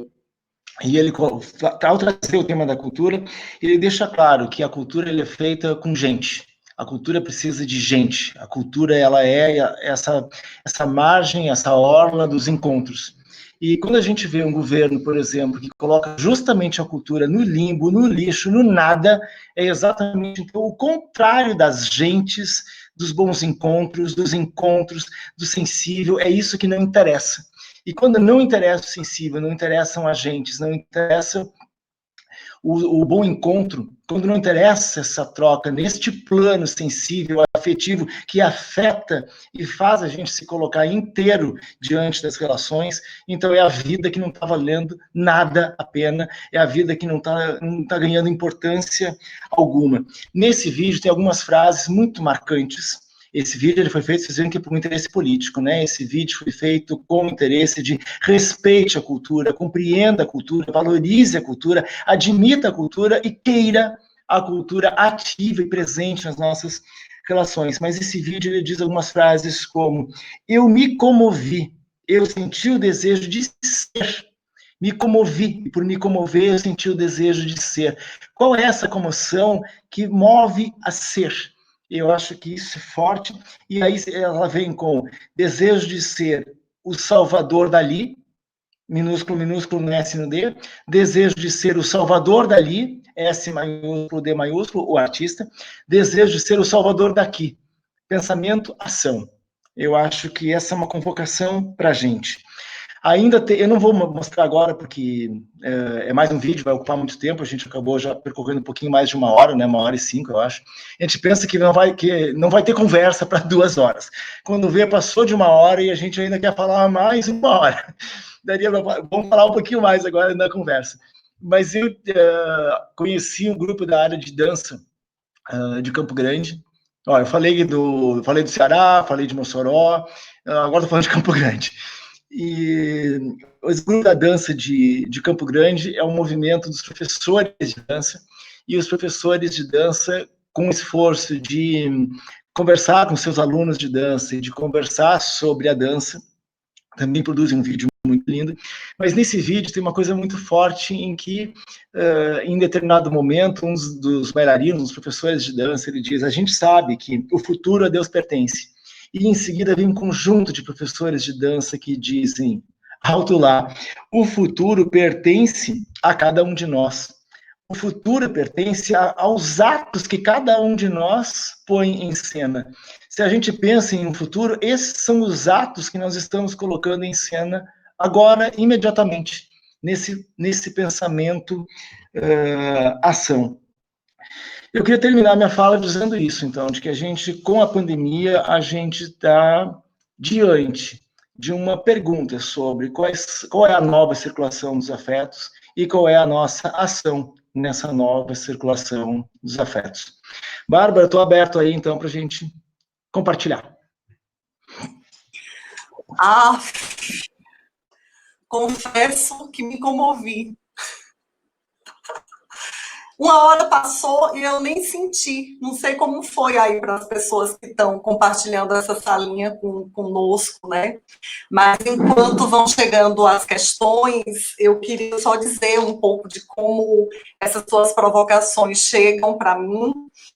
e ele, ao trazer o tema da cultura, ele deixa claro que a cultura é feita com gente. A cultura precisa de gente. A cultura, ela é essa margem, essa orla dos encontros. E quando a gente vê um governo, por exemplo, que coloca justamente a cultura no limbo, no lixo, no nada, é exatamente então, o contrário das gentes, dos bons encontros, do sensível, é isso que não interessa. E quando não interessa o sensível, não interessam as gentes, não interessa o bom encontro, quando não interessa essa troca, neste plano sensível, afetivo, que afeta e faz a gente se colocar inteiro diante das relações, então é a vida que não está valendo nada a pena, é a vida que não tá ganhando importância alguma. Nesse vídeo tem algumas frases muito marcantes. Esse vídeo ele foi feito, vocês veem que por um interesse político, né? Esse vídeo foi feito com o interesse de respeite a cultura, compreenda a cultura, valorize a cultura, admita a cultura e queira a cultura ativa e presente nas nossas relações. Mas esse vídeo ele diz algumas frases como: eu me comovi, eu senti o desejo de ser. Me comovi, e por me comover eu senti o desejo de ser. Qual é essa comoção que move a ser? Eu acho que isso é forte, e aí ela vem com desejo de ser o Salvador dali, minúsculo, minúsculo, no S e no D, desejo de ser o Salvador dali, S maiúsculo, D maiúsculo, o artista, desejo de ser o Salvador daqui, pensamento, ação. Eu acho que essa é uma convocação para a gente. Ainda eu não vou mostrar agora, porque é mais um vídeo, vai ocupar muito tempo, a gente acabou já percorrendo um pouquinho mais de 1 hora, né, 1h05, eu acho. A gente pensa que não vai ter conversa para 2 horas. Quando vê, passou de 1 hora e a gente ainda quer falar mais 1 hora. Vamos falar um pouquinho mais agora na conversa. Mas eu conheci um grupo da área de dança de Campo Grande. Ó, eu falei do Ceará, falei de Mossoró, agora estou falando de Campo Grande. E o grupo da dança de Campo Grande é um movimento dos professores de dança, e os professores de dança, com o esforço de conversar com seus alunos de dança e de conversar sobre a dança, também produzem um vídeo muito lindo, mas nesse vídeo tem uma coisa muito forte em que, em determinado momento, um dos bailarinos, os professores de dança, ele diz: a gente sabe que o futuro a Deus pertence. E em seguida vem um conjunto de professores de dança que dizem, alto lá, o futuro pertence a cada um de nós. O futuro pertence aos atos que cada um de nós põe em cena. Se a gente pensa em um futuro, esses são os atos que nós estamos colocando em cena agora, imediatamente, nesse pensamento, ação. Eu queria terminar minha fala dizendo isso, então, de que a gente, com a pandemia, a gente está diante de uma pergunta sobre qual é a nova circulação dos afetos e qual é a nossa ação nessa nova circulação dos afetos. Bárbara, estou aberto aí, então, para a gente compartilhar. Confesso que me comovi. 1 hora passou e eu nem senti. Não sei como foi aí para as pessoas que estão compartilhando essa salinha conosco, né? Mas enquanto vão chegando as questões, eu queria só dizer um pouco de como essas suas provocações chegam para mim.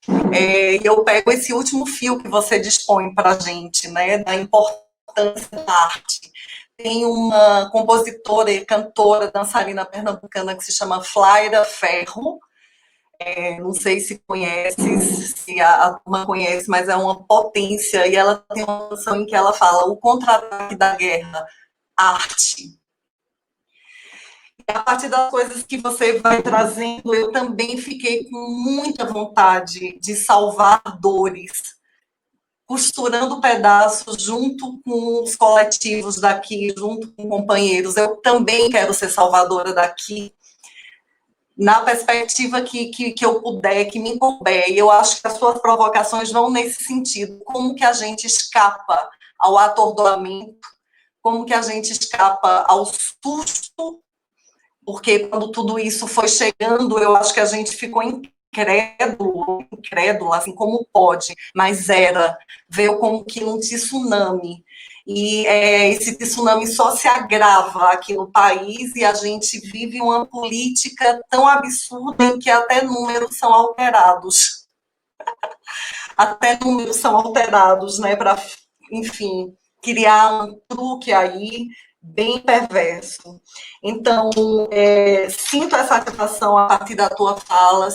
E eu pego esse último fio que você dispõe para a gente, né? Da importância da arte. Tem uma compositora e cantora, dançarina pernambucana que se chama Flaira Ferro. Não sei se conhece, se a turma conhece, mas é uma potência, e ela tem uma canção em que ela fala o contra-ataque da guerra, arte. E a partir das coisas que você vai trazendo, eu também fiquei com muita vontade de salvar dores, costurando pedaços junto com os coletivos daqui, junto com companheiros. Eu também quero ser salvadora daqui, na perspectiva que eu puder, que me couber. E eu acho que as suas provocações vão nesse sentido. Como que a gente escapa ao atordoamento? Como que a gente escapa ao susto? Porque quando tudo isso foi chegando, eu acho que a gente ficou incrédulo, assim, como pode? Mas veio como que um tsunami. E esse tsunami só se agrava aqui no país, e a gente vive uma política tão absurda em que até números são alterados. Até números são alterados, né, para, enfim, criar um truque aí bem perverso. Então, sinto essa ativação a partir da tua fala.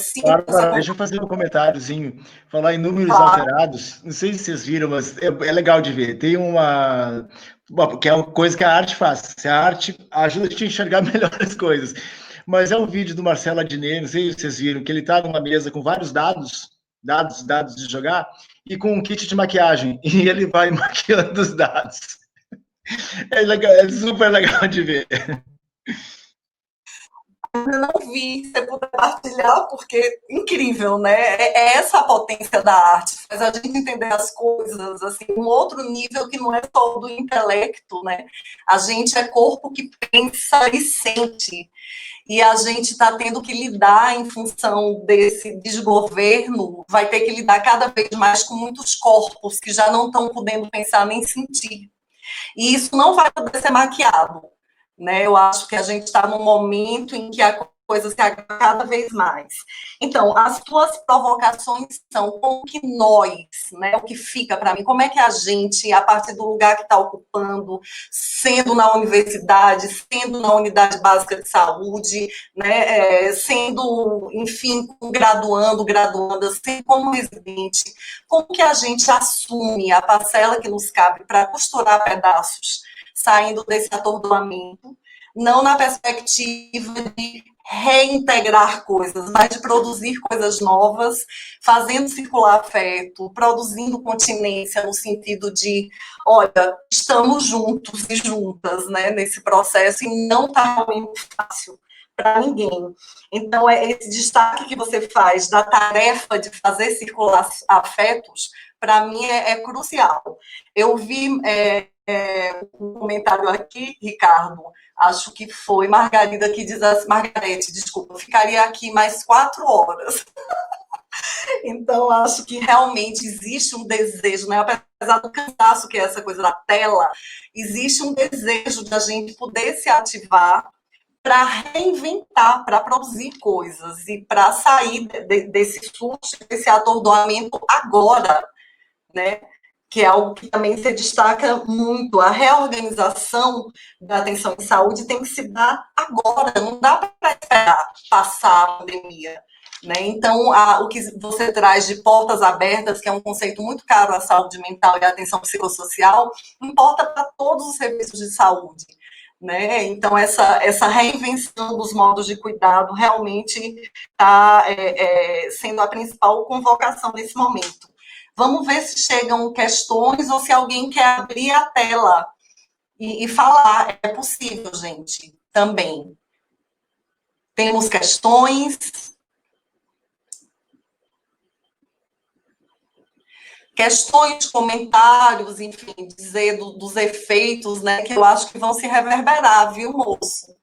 Deixa eu fazer um comentáriozinho. Falar em números alterados, não sei se vocês viram, mas é legal de ver. Tem que é uma coisa que a arte faz. A arte ajuda a gente a enxergar melhor as coisas. Mas é um vídeo do Marcelo Adnet, não sei se vocês viram, que ele está numa mesa com vários dados de jogar, e com um kit de maquiagem. E ele vai maquiando os dados. É legal, é super legal de ver. Eu não vi, se você puder partilhar, porque incrível, né? É essa a potência da arte, faz a gente entender as coisas, assim, um outro nível que não é só do intelecto, né? A gente é corpo que pensa e sente, e a gente está tendo que lidar em função desse desgoverno, vai ter que lidar cada vez mais com muitos corpos que já não estão podendo pensar nem sentir. E isso não vai poder ser maquiado, né? Eu acho que a gente está num momento em que a coisas se agravam cada vez mais. Então, as tuas provocações são como que nós, né, o que fica para mim, como é que a gente, a partir do lugar que está ocupando, sendo na universidade, sendo na unidade básica de saúde, né, sendo, enfim, graduando, graduandas, sendo como residente, como que a gente assume a parcela que nos cabe para costurar pedaços, saindo desse atordoamento, não na perspectiva de reintegrar coisas, mas de produzir coisas novas, fazendo circular afeto, produzindo continência no sentido de, olha, estamos juntos e juntas, né, nesse processo, e não está muito fácil para ninguém. Então, esse destaque que você faz da tarefa de fazer circular afetos, para mim, é crucial. Eu vi um comentário aqui, Ricardo, acho que foi Margarida que diz assim, Margarete, desculpa, ficaria aqui mais 4 horas. Então, acho que realmente existe um desejo, né? Apesar do cansaço que é essa coisa da tela, existe um desejo de a gente poder se ativar para reinventar, para produzir coisas e para sair desse susto, desse atordoamento agora, né? Que é algo que também se destaca muito. A reorganização da atenção em saúde tem que se dar agora, não dá para esperar passar a pandemia. Né? Então, o que você traz de portas abertas, que é um conceito muito caro à saúde mental e à atenção psicossocial, importa para todos os serviços de saúde. Né? Então, essa reinvenção dos modos de cuidado realmente está sendo a principal convocação nesse momento. Vamos ver se chegam questões ou se alguém quer abrir a tela e falar. É possível, gente, também. Temos questões. Questões, comentários, enfim, dizer dos efeitos, né, que eu acho que vão se reverberar, viu, moço?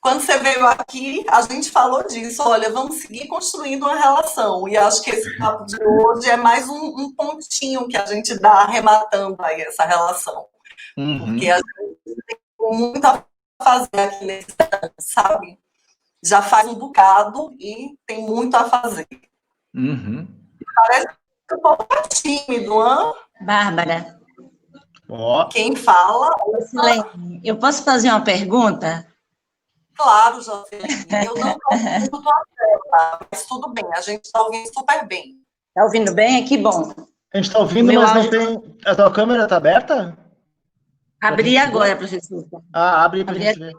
Quando você veio aqui, a gente falou disso, olha, vamos seguir construindo uma relação, e acho que esse papo de hoje é mais um pontinho que a gente dá arrematando aí essa relação, porque a gente tem muito a fazer aqui nesse ano, sabe? Já faz um bocado e tem muito a fazer. Parece que o povo é tímido, hein? Bárbara. Quem fala? Eu posso fazer uma pergunta? Claro, Jocelyn. Eu não estou ouvindo tua tela, mas tudo bem, a gente está ouvindo super bem. Está ouvindo bem? Que bom. A gente está ouvindo, mas não tem... A tua câmera está aberta? Abri agora, professor. Abre para a gente ver.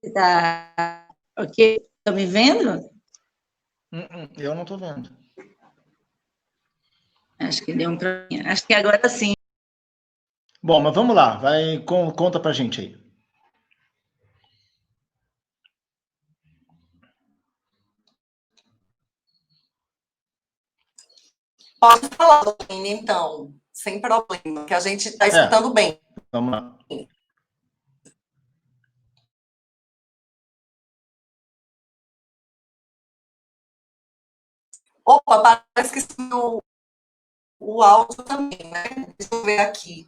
Está ok? Estão me vendo? Eu não estou vendo. Acho que deu um problema. Acho que agora sim. Bom, mas vamos lá. Conta para a gente aí. Pode falar, Dolene, então, sem problema, que a gente está escutando bem. Vamos lá. Opa, parece que o áudio também, né? Deixa eu ver aqui.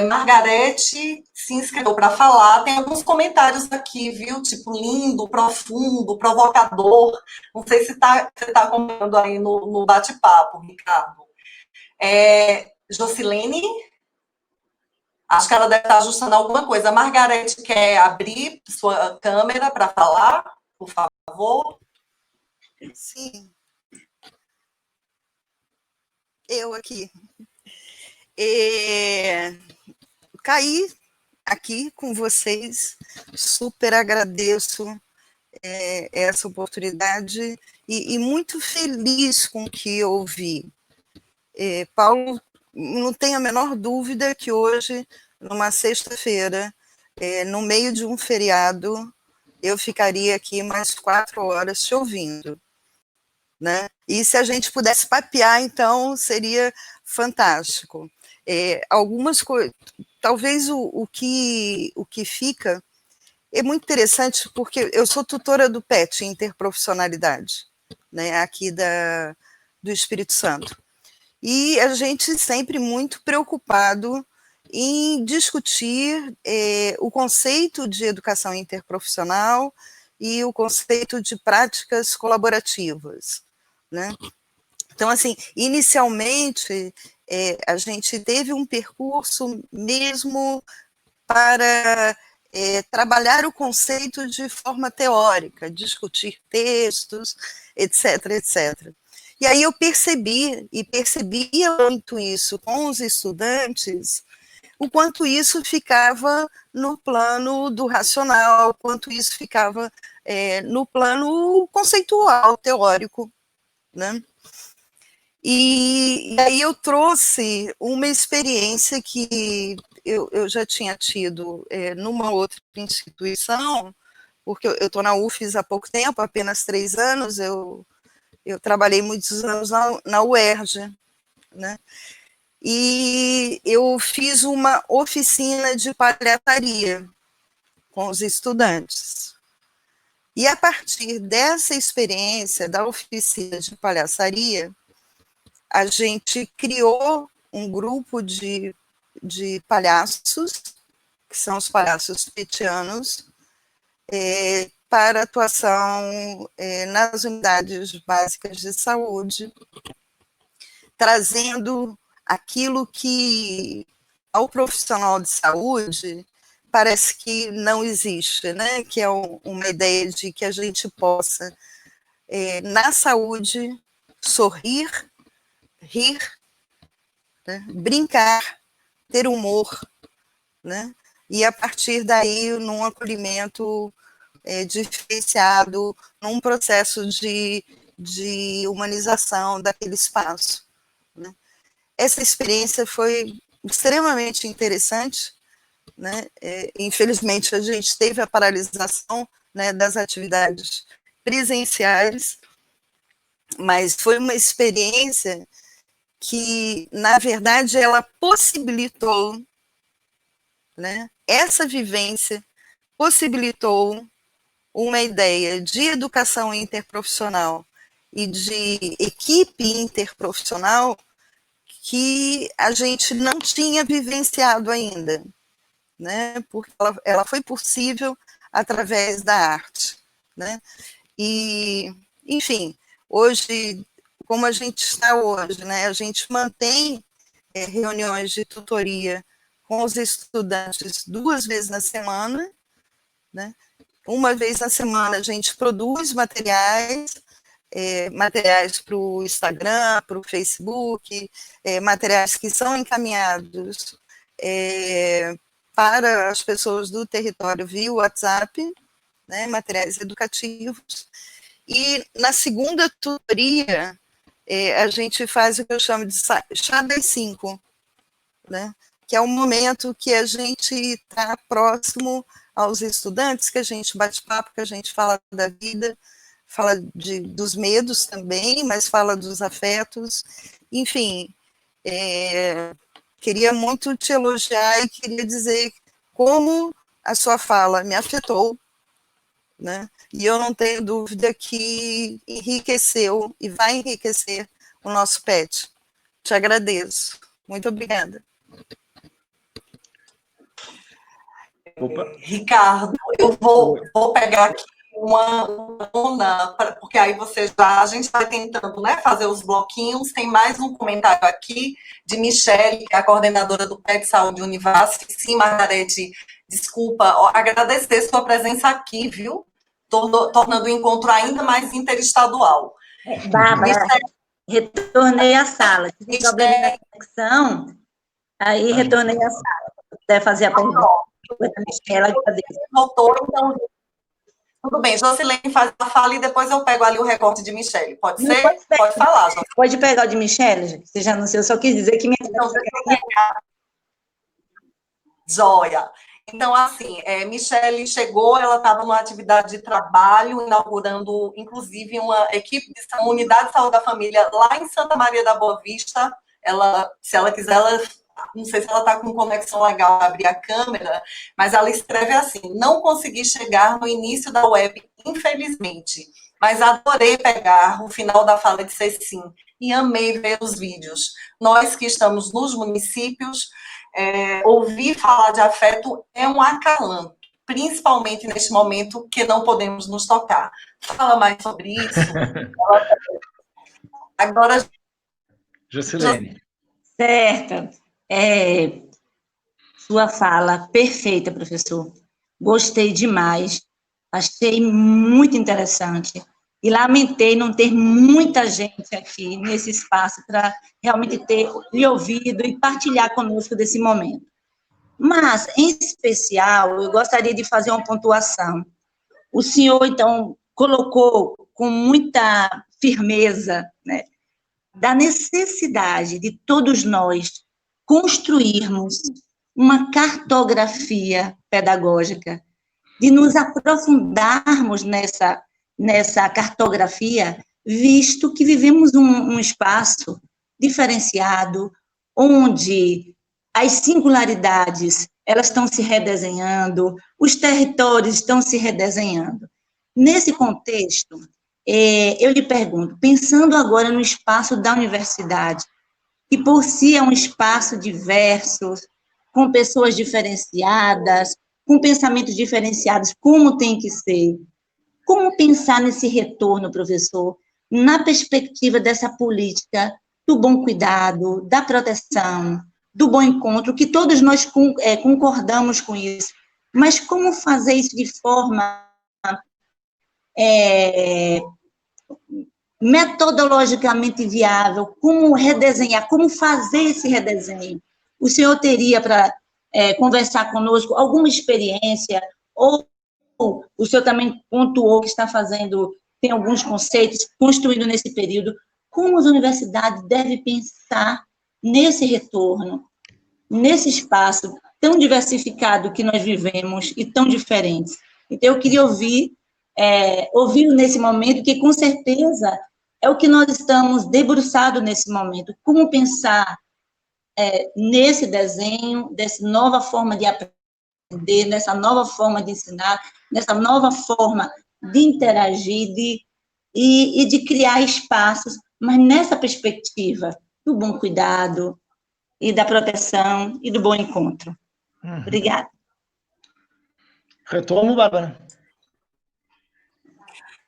Margarete se inscreveu para falar. Tem alguns comentários aqui, viu? Tipo, lindo, profundo, provocador. Não sei se você tá acompanhando aí no bate-papo, Ricardo. Jocilene? Acho que ela deve estar ajustando alguma coisa. A Margarete quer abrir sua câmera para falar, por favor? Sim. Eu aqui. Caí aqui com vocês, super agradeço essa oportunidade e muito feliz com o que eu ouvi. Paulo, não tenho a menor dúvida que hoje, numa sexta-feira, no meio de um feriado, eu ficaria aqui mais 4 horas te ouvindo. Né? E se a gente pudesse papear, então, seria fantástico. Algumas coisas, talvez o que fica é muito interessante, porque eu sou tutora do PET, Interprofissionalidade, né, aqui do Espírito Santo. E a gente sempre muito preocupado em discutir o conceito de educação interprofissional e o conceito de práticas colaborativas, né? Então, assim, inicialmente, a gente teve um percurso mesmo para trabalhar o conceito de forma teórica, discutir textos, etc., etc. E aí eu percebia muito isso com os estudantes, o quanto isso ficava no plano do racional, o quanto isso ficava no plano conceitual, teórico, né? E aí eu trouxe uma experiência que eu já tinha tido numa outra instituição, porque eu estou na UFES há pouco tempo, apenas 3 anos, eu trabalhei muitos anos na UERJ, né? E eu fiz uma oficina de palhataria com os estudantes. E a partir dessa experiência da oficina de palhaçaria, a gente criou um grupo de palhaços, que são os palhaços petianos, para atuação nas unidades básicas de saúde, trazendo aquilo que ao profissional de saúde parece que não existe, né? Que é uma ideia de que a gente possa, na saúde, sorrir, rir, né? Brincar, ter humor, né? E a partir daí, num acolhimento diferenciado, num processo de humanização daquele espaço, né? Essa experiência foi extremamente interessante, né? Infelizmente, a gente teve a paralisação, né, das atividades presenciais, mas foi uma experiência que, na verdade, ela possibilitou, né, essa vivência possibilitou uma ideia de educação interprofissional e de equipe interprofissional que a gente não tinha vivenciado ainda, né? Porque ela foi possível através da arte, né? E, enfim, hoje, como a gente está hoje, né? A gente mantém reuniões de tutoria com os estudantes 2 vezes na semana, né? Uma vez na semana a gente produz materiais para o Instagram, para o Facebook, materiais que são encaminhados para as pessoas do território via WhatsApp, né, materiais educativos. E na segunda tutoria, a gente faz o que eu chamo de chá das 5, né, que é um momento que a gente está próximo aos estudantes, que a gente bate papo, que a gente fala da vida, fala dos medos também, mas fala dos afetos, enfim, queria muito te elogiar e queria dizer como a sua fala me afetou, né? E eu não tenho dúvida que enriqueceu e vai enriquecer o nosso PET. Te agradeço. Muito obrigada. Opa. Ricardo, eu vou pegar aqui uma aluna, porque aí a gente vai tentando, né, fazer os bloquinhos. Tem mais um comentário aqui de Michele, que é a coordenadora do PET Saúde Univasf. Sim, Margarete, desculpa, agradecer sua presença aqui, viu? Tornando o encontro ainda mais interestadual. Bárbara, retornei à sala. Tive problema de conexão, aí retornei à sala. Se puder fazer a pergunta. Voltou, então. Tudo bem, Jocilene faz a fala e depois eu pego ali o recorte de Michele. Pode ser? Pode falar, Jocilene. Pode pegar o de Michele, você já anunciou, eu só quis dizer que minha... Então, joia. Então, assim, Michele chegou, ela estava numa atividade de trabalho, inaugurando, inclusive, uma equipe de uma unidade de saúde da família lá em Santa Maria da Boa Vista. Se ela quiser, não sei se ela está com conexão legal para abrir a câmera, mas ela escreve assim: não consegui chegar no início da web, infelizmente, mas adorei pegar o final da fala de Cecim e amei ver os vídeos. Nós que estamos nos municípios, ouvir falar de afeto é um acalanto, principalmente neste momento que não podemos nos tocar. Fala mais sobre isso. Agora, Jocilene. Certo. Sua fala perfeita, professor. Gostei demais. Achei muito interessante. E lamentei não ter muita gente aqui nesse espaço para realmente ter lhe ouvido e partilhar conosco desse momento. Mas, em especial, eu gostaria de fazer uma pontuação. O senhor, então, colocou com muita firmeza, né, da necessidade de todos nós construirmos uma cartografia pedagógica, de nos aprofundarmos nessa cartografia, visto que vivemos um espaço diferenciado, onde as singularidades elas estão se redesenhando, os territórios estão se redesenhando. Nesse contexto, eu lhe pergunto, pensando agora no espaço da universidade, que por si é um espaço diverso, com pessoas diferenciadas, com pensamentos diferenciados, como tem que ser, como pensar nesse retorno, professor, na perspectiva dessa política do bom cuidado, da proteção, do bom encontro, que todos nós concordamos com isso, mas como fazer isso de forma metodologicamente viável, como redesenhar, como fazer esse redesenho? O senhor teria para conversar conosco alguma experiência, ou o senhor também pontuou que está fazendo, tem alguns conceitos, construindo nesse período, como as universidades devem pensar nesse retorno, nesse espaço tão diversificado que nós vivemos e tão diferentes. Então, eu queria ouvi-lo nesse momento, que com certeza é o que nós estamos debruçados nesse momento, como pensar nesse desenho, dessa nova forma de aprender, nessa nova forma de ensinar, nessa nova forma de interagir e de criar espaços, mas nessa perspectiva do bom cuidado e da proteção e do bom encontro. Obrigada. Retomo, Bárbara?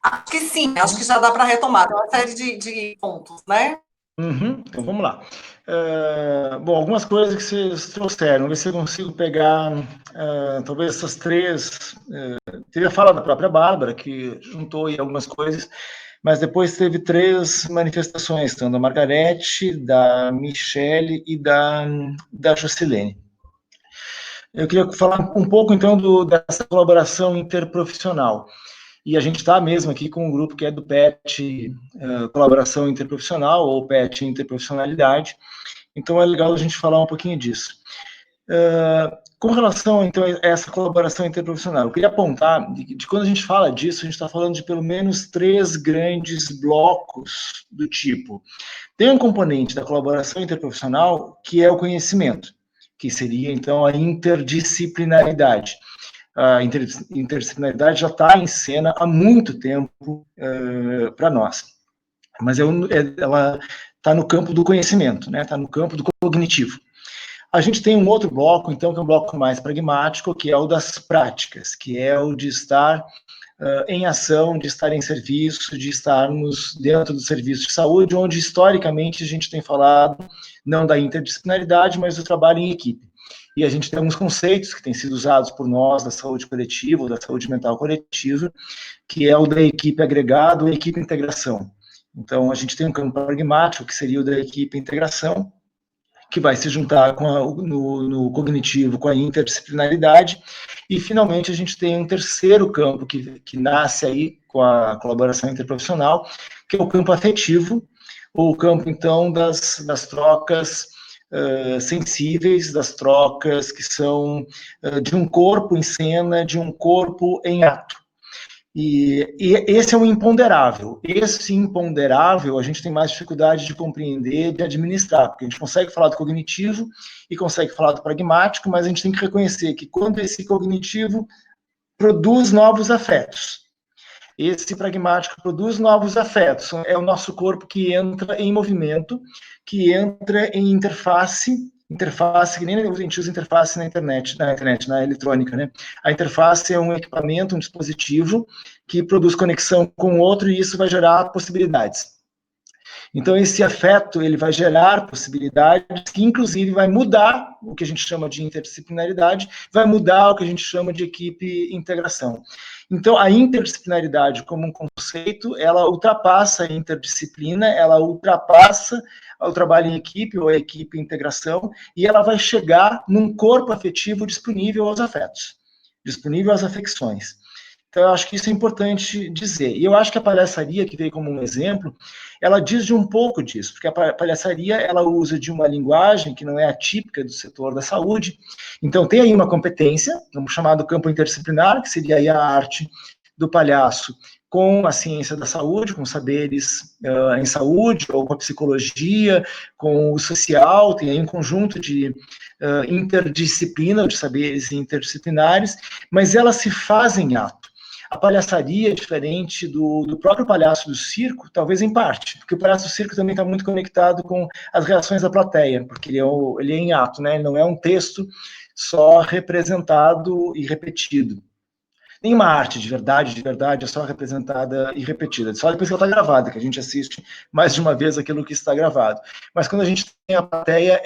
Acho que sim, acho que já dá para retomar. Tem uma série de pontos, né? Então, vamos lá. Bom, algumas coisas que vocês trouxeram, vamos ver se eu consigo pegar, talvez essas três. Teve a fala da própria Bárbara, que juntou aí algumas coisas, mas depois teve três manifestações, então, da Margarete, da Michele e da Jocilene. Eu queria falar um pouco, então, dessa colaboração interprofissional. E a gente está mesmo aqui com um grupo que é do PET, Colaboração Interprofissional, ou PET Interprofissionalidade. Então, é legal a gente falar um pouquinho disso. Com relação, então, a essa colaboração interprofissional, eu queria apontar de quando a gente fala disso, a gente está falando de pelo menos 3 grandes blocos do tipo. Tem um componente da colaboração interprofissional que é o conhecimento, que seria, então, a interdisciplinaridade. A interdisciplinaridade já está em cena há muito tempo para nós, mas ela está no campo do conhecimento, né? Está no campo do cognitivo. A gente tem um outro bloco, então, que é um bloco mais pragmático, que é o das práticas, que é o de estar em ação, de estar em serviço, de estarmos dentro do serviço de saúde, onde historicamente a gente tem falado não da interdisciplinaridade, mas do trabalho em equipe. E a gente tem alguns conceitos que têm sido usados por nós da saúde coletiva, ou da saúde mental coletiva, que é o da equipe agregado e equipe integração. Então, a gente tem um campo pragmático, que seria o da equipe integração, que vai se juntar no cognitivo com a interdisciplinaridade, e, finalmente, a gente tem um terceiro campo que nasce aí com a colaboração interprofissional, que é o campo afetivo, ou o campo, então, das trocas sensíveis, das trocas que são de um corpo em cena, de um corpo em ato. E esse é um imponderável. Esse imponderável a gente tem mais dificuldade de compreender, de administrar, porque a gente consegue falar do cognitivo e consegue falar do pragmático, mas a gente tem que reconhecer que quando esse cognitivo produz novos afetos, esse pragmático produz novos afetos, é o nosso corpo que entra em movimento, que entra em interface interface, que nem a gente usa interface na internet, na eletrônica, né? A interface é um equipamento, um dispositivo que produz conexão com o outro e isso vai gerar possibilidades. Então, esse afeto, ele vai gerar possibilidades que, inclusive, vai mudar o que a gente chama de interdisciplinaridade, vai mudar o que a gente chama de equipe-integração. Então, a interdisciplinaridade como um conceito, ela ultrapassa a interdisciplina, ela ultrapassa o trabalho em equipe ou a equipe-integração, e ela vai chegar num corpo afetivo disponível aos afetos, disponível às afecções. Então, eu acho que isso é importante dizer. E eu acho que a palhaçaria, que veio como um exemplo, ela diz de um pouco disso, porque a palhaçaria, ela usa de uma linguagem que não é atípica do setor da saúde. Então, tem aí uma competência, vamos chamar do campo interdisciplinar, que seria aí a arte do palhaço com a ciência da saúde, com saberes em saúde, ou com a psicologia, com o social, tem aí um conjunto de interdisciplina, de saberes interdisciplinares, mas elas se fazem em ato. A palhaçaria é diferente do próprio palhaço do circo, talvez em parte, porque o palhaço do circo também está muito conectado com as reações da plateia, porque ele é em ato, né? Ele não é um texto só representado e repetido. Nenhuma arte de verdade é só representada e repetida, só depois que ela está gravada, que a gente assiste mais de uma vez aquilo que está gravado. Mas quando a gente tem a plateia,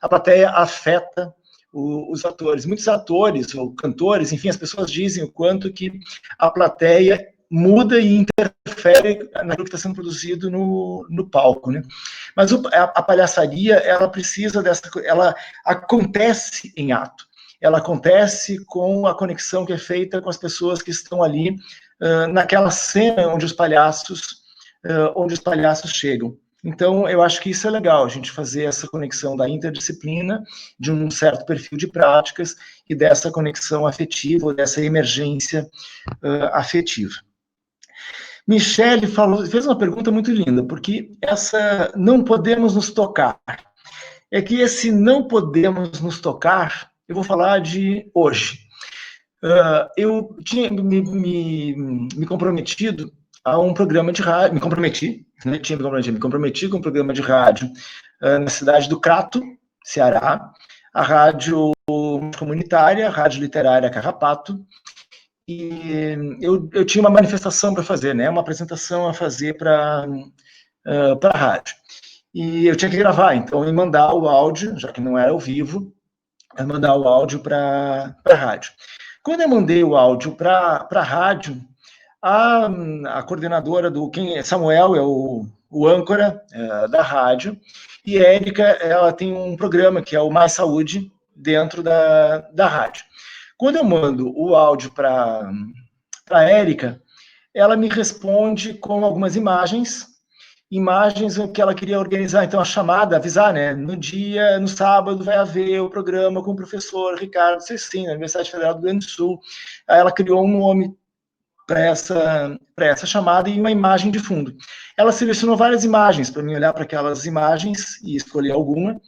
a plateia afeta os atores. Muitos atores ou cantores, enfim, as pessoas dizem o quanto que a plateia muda e interfere naquilo que está sendo produzido no palco, né? Mas a palhaçaria, ela precisa ela acontece em ato. Ela acontece com a conexão que é feita com as pessoas que estão ali naquela cena onde os palhaços chegam. Então, eu acho que isso é legal, a gente fazer essa conexão da interdisciplina, de um certo perfil de práticas e dessa conexão afetiva, dessa emergência afetiva. Michele fez uma pergunta muito linda, porque essa não podemos nos tocar. É que esse não podemos nos tocar, eu vou falar de hoje. Eu tinha me comprometido a um programa de rádio, me comprometi com um programa de rádio na cidade do Crato, Ceará, a rádio comunitária, a rádio literária Carrapato, e eu tinha uma manifestação para fazer, né, uma apresentação a fazer para a rádio. E eu tinha que gravar, então eu ia mandar o áudio, já que não era ao vivo, eu ia mandar o áudio para a rádio. Quando eu mandei o áudio para a rádio, a coordenadora Samuel é o âncora da rádio, e Érica, ela tem um programa que é o Mais Saúde, dentro da rádio. Quando eu mando o áudio para a Érica, ela me responde com algumas imagens que ela queria organizar, então a chamada, avisar, né, no sábado vai haver o programa com o professor Ricardo Cecim, na Universidade Federal do Rio Grande do Sul. Aí ela criou um nome para essa chamada e uma imagem de fundo. Ela selecionou várias imagens para mim olhar para aquelas imagens e escolher alguma.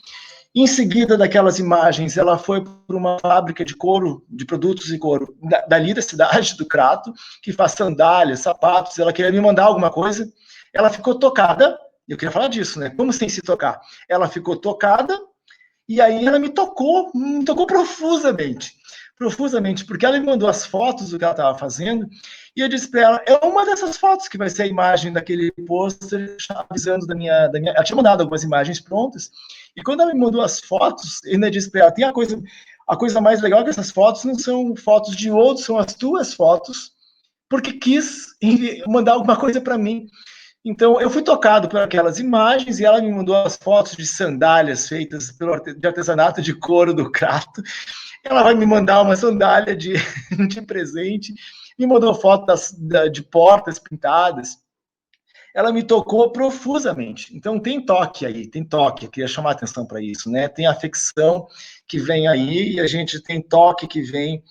Em seguida daquelas imagens, ela foi para uma fábrica de couro, de produtos de couro, dali da cidade, do Crato, que faz sandálias, sapatos. Ela queria me mandar alguma coisa. Ela ficou tocada, eu queria falar disso, né? Como sem se tocar? Ela ficou tocada, e aí ela me tocou profusamente, porque ela me mandou as fotos do que ela estava fazendo, e eu disse para ela, é uma dessas fotos que vai ser a imagem daquele pôster, avisando da minha... Ela tinha mandado algumas imagens prontas, e quando ela me mandou as fotos, eu ainda disse para ela, tem a coisa mais legal é que essas fotos não são fotos de outros, são as tuas fotos, porque quis mandar alguma coisa para mim. Então, eu fui tocado por aquelas imagens e ela me mandou as fotos de sandálias feitas de artesanato de couro do Crato. Ela vai me mandar uma sandália de presente, me mandou foto de portas pintadas. Ela me tocou profusamente. Então, tem toque aí, eu queria chamar a atenção para isso, né? Tem afecção que vem aí e a gente tem toque que vem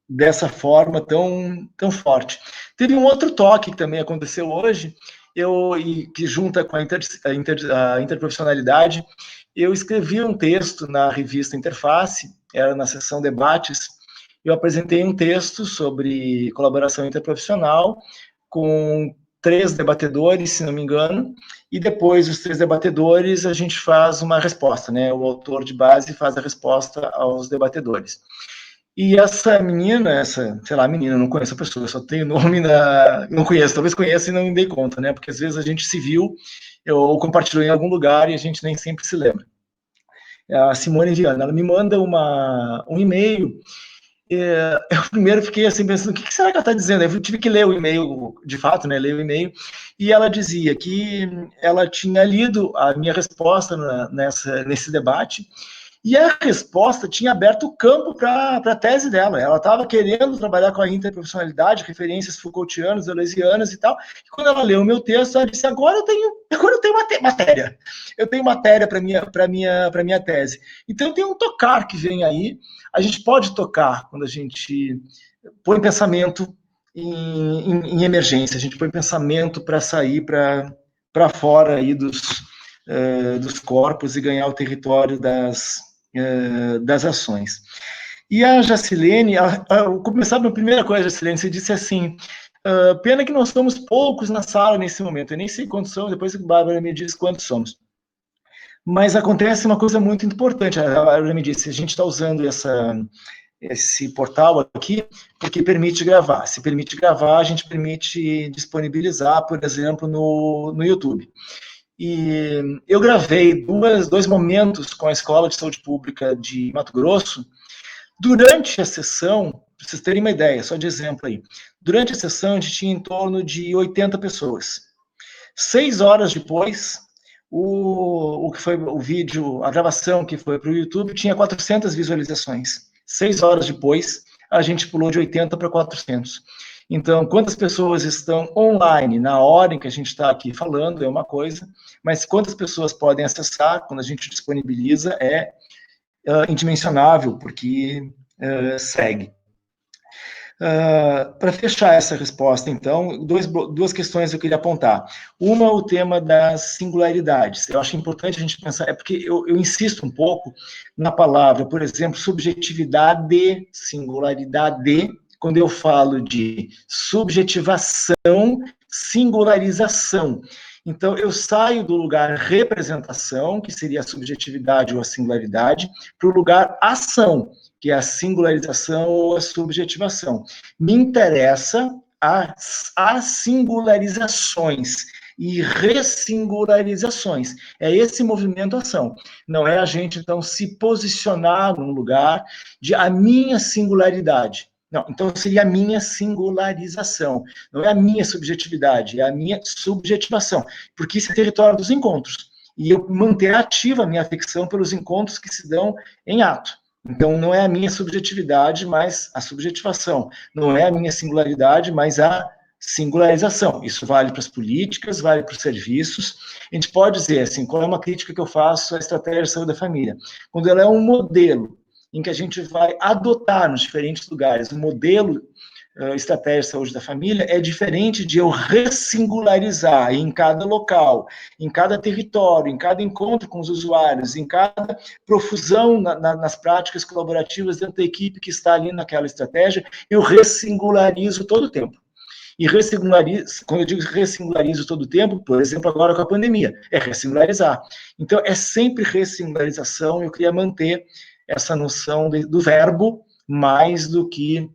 dessa forma tão forte. Teve um outro toque que também aconteceu hoje, que junta com a interprofissionalidade, eu escrevi um texto na revista Interface, era na seção debates, eu apresentei um texto sobre colaboração interprofissional com 3 debatedores, se não me engano, e depois dos 3 debatedores a gente faz uma resposta, né? O autor de base faz a resposta aos debatedores. E essa menina, menina, não conheço a pessoa, eu só tenho nome não conheço, talvez conheça e não me dei conta, né? Porque às vezes a gente se viu, ou compartilhou em algum lugar e a gente nem sempre se lembra. A Simone Viana, ela me manda um e-mail. Eu primeiro fiquei assim pensando, o que será que ela está dizendo? Eu tive que ler o e-mail, de fato, né? Ler o e-mail, e ela dizia que ela tinha lido a minha resposta nesse debate, e a resposta tinha aberto o campo para a tese dela. Ela estava querendo trabalhar com a interprofissionalidade, referências Foucaultianas, Deleuzianas e tal. E quando ela leu o meu texto, ela disse: agora eu tenho matéria. Eu tenho matéria para minha tese. Então tem um tocar que vem aí. A gente pode tocar quando a gente põe pensamento em emergência. A gente põe pensamento para sair para fora aí dos corpos e ganhar o território das ações. E a Jacilene, começar pela primeira coisa, Jacilene, você disse assim, pena que nós somos poucos na sala nesse momento, eu nem sei quantos somos, depois que a Bárbara me diz quantos somos. Mas acontece uma coisa muito importante, a Bárbara me disse, a gente está usando esse portal aqui porque permite gravar. Se permite gravar, a gente permite disponibilizar, por exemplo, no YouTube. E eu gravei dois momentos com a Escola de Saúde Pública de Mato Grosso. Durante a sessão, para vocês terem uma ideia, só de exemplo aí, durante a sessão a gente tinha em torno de 80 pessoas. 6 horas depois, o que foi o vídeo, a gravação que foi para o YouTube, tinha 400 visualizações. 6 horas depois, a gente pulou de 80 para 400. Então, quantas pessoas estão online na hora em que a gente está aqui falando é uma coisa, mas quantas pessoas podem acessar quando a gente disponibiliza é indimensionável, porque segue. Para fechar essa resposta, então, duas questões eu queria apontar. Uma, o tema das singularidades. Eu acho importante a gente pensar, porque eu insisto um pouco na palavra, por exemplo, subjetividade, singularidade. Quando eu falo de subjetivação, singularização. Então, eu saio do lugar representação, que seria a subjetividade ou a singularidade, para o lugar ação, que é a singularização ou a subjetivação. Me interessa as singularizações e ressingularizações. É esse movimento ação. Não é a gente, então, se posicionar num lugar de a minha singularidade. Não, então seria a minha singularização, não é a minha subjetividade, é a minha subjetivação, porque isso é território dos encontros, e eu manter ativa a minha afecção pelos encontros que se dão em ato. Então não é a minha subjetividade, mas a subjetivação, não é a minha singularidade, mas a singularização. Isso vale para as políticas, vale para os serviços. A gente pode dizer assim, qual é uma crítica que eu faço à estratégia de saúde da família? Quando ela é um modelo em que a gente vai adotar nos diferentes lugares o modelo estratégia de saúde da família, é diferente de eu ressingularizar em cada local, em cada território, em cada encontro com os usuários, em cada profusão nas práticas colaborativas dentro da equipe que está ali naquela estratégia, eu ressingularizo todo o tempo. E ressingularizo, quando eu digo ressingularizo todo o tempo, por exemplo, agora com a pandemia, é ressingularizar. Então, é sempre ressingularização, eu queria manter essa noção do verbo mais do que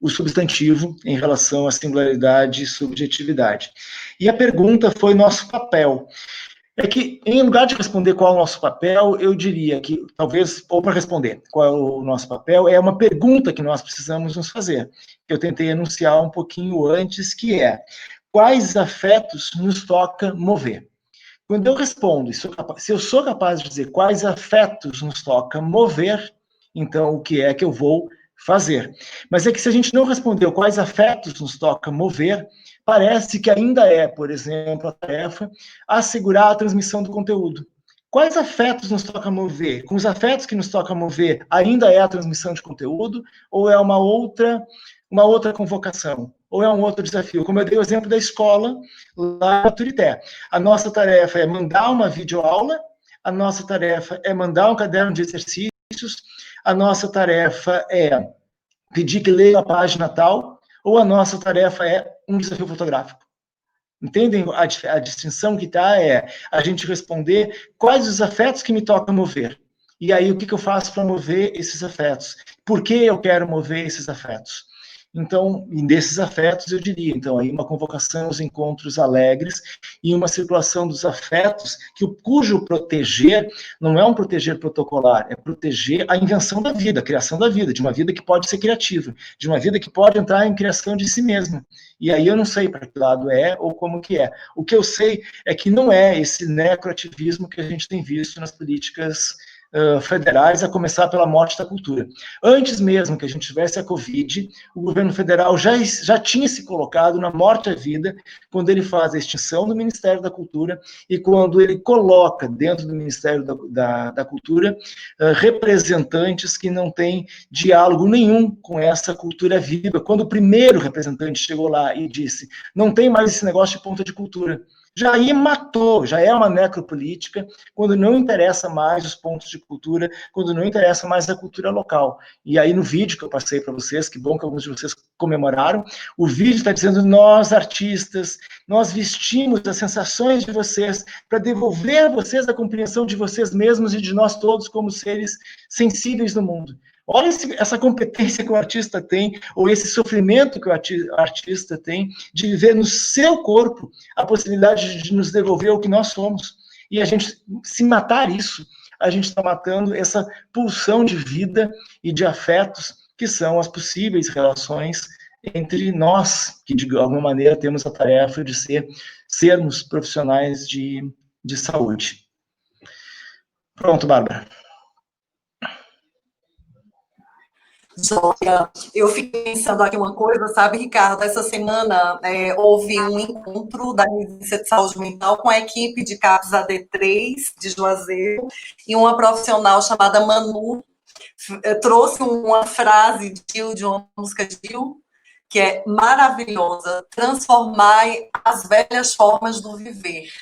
o substantivo em relação à singularidade e subjetividade. E a pergunta foi nosso papel. É que, em lugar de responder qual é o nosso papel, eu diria que, talvez, ou para responder qual é o nosso papel, é uma pergunta que nós precisamos nos fazer, que eu tentei enunciar um pouquinho antes, que é, quais afetos nos toca mover? Quando eu respondo, se eu sou capaz de dizer quais afetos nos toca mover, então o que é que eu vou fazer? Mas é que se a gente não respondeu quais afetos nos toca mover, parece que ainda é, por exemplo, a tarefa assegurar a transmissão do conteúdo. Quais afetos nos toca mover? Com os afetos que nos toca mover, ainda é a transmissão de conteúdo ou é uma outra convocação? Ou é um outro desafio? Como eu dei o exemplo da escola lá na Turité. A nossa tarefa é mandar uma videoaula, a nossa tarefa é mandar um caderno de exercícios, a nossa tarefa é pedir que leiam a página tal, ou a nossa tarefa é um desafio fotográfico. Entendem a distinção que está? É a gente responder quais os afetos que me tocam mover. E aí, o que eu faço para mover esses afetos? Por que eu quero mover esses afetos? Então, e desses afetos, eu diria, então, aí uma convocação aos encontros alegres e uma circulação dos afetos, cujo proteger não é um proteger protocolar, é proteger a invenção da vida, a criação da vida, de uma vida que pode ser criativa, de uma vida que pode entrar em criação de si mesma. E aí eu não sei para que lado é ou como que é. O que eu sei é que não é esse necroativismo que a gente tem visto nas políticas federais, a começar pela morte da cultura. Antes mesmo que a gente tivesse a Covid, o governo federal já tinha se colocado na morte à vida, quando ele faz a extinção do Ministério da Cultura e quando ele coloca dentro do Ministério da Cultura representantes que não têm diálogo nenhum com essa cultura viva. Quando o primeiro representante chegou lá e disse, não tem mais esse negócio de ponta de cultura, já aí matou, já é uma necropolítica, quando não interessa mais os pontos de cultura, quando não interessa mais a cultura local. E aí no vídeo que eu passei para vocês, que bom que alguns de vocês comemoraram, o vídeo está dizendo, nós artistas, nós vestimos as sensações de vocês para devolver a vocês a compreensão de vocês mesmos e de nós todos como seres sensíveis no mundo. Olha essa competência que o artista tem, ou esse sofrimento que o artista tem, de viver no seu corpo a possibilidade de nos devolver o que nós somos. E a gente, se matar isso, a gente está matando essa pulsão de vida e de afetos que são as possíveis relações entre nós, que de alguma maneira temos a tarefa de sermos profissionais de saúde. Pronto, Bárbara. Joia, eu fiquei pensando aqui uma coisa, sabe, Ricardo? Essa semana houve um encontro da Residência de Saúde Mental com a equipe de CAPS AD3 de Juazeiro e uma profissional chamada Manu trouxe uma frase de uma música de Gil, que é maravilhosa: transformai as velhas formas do viver.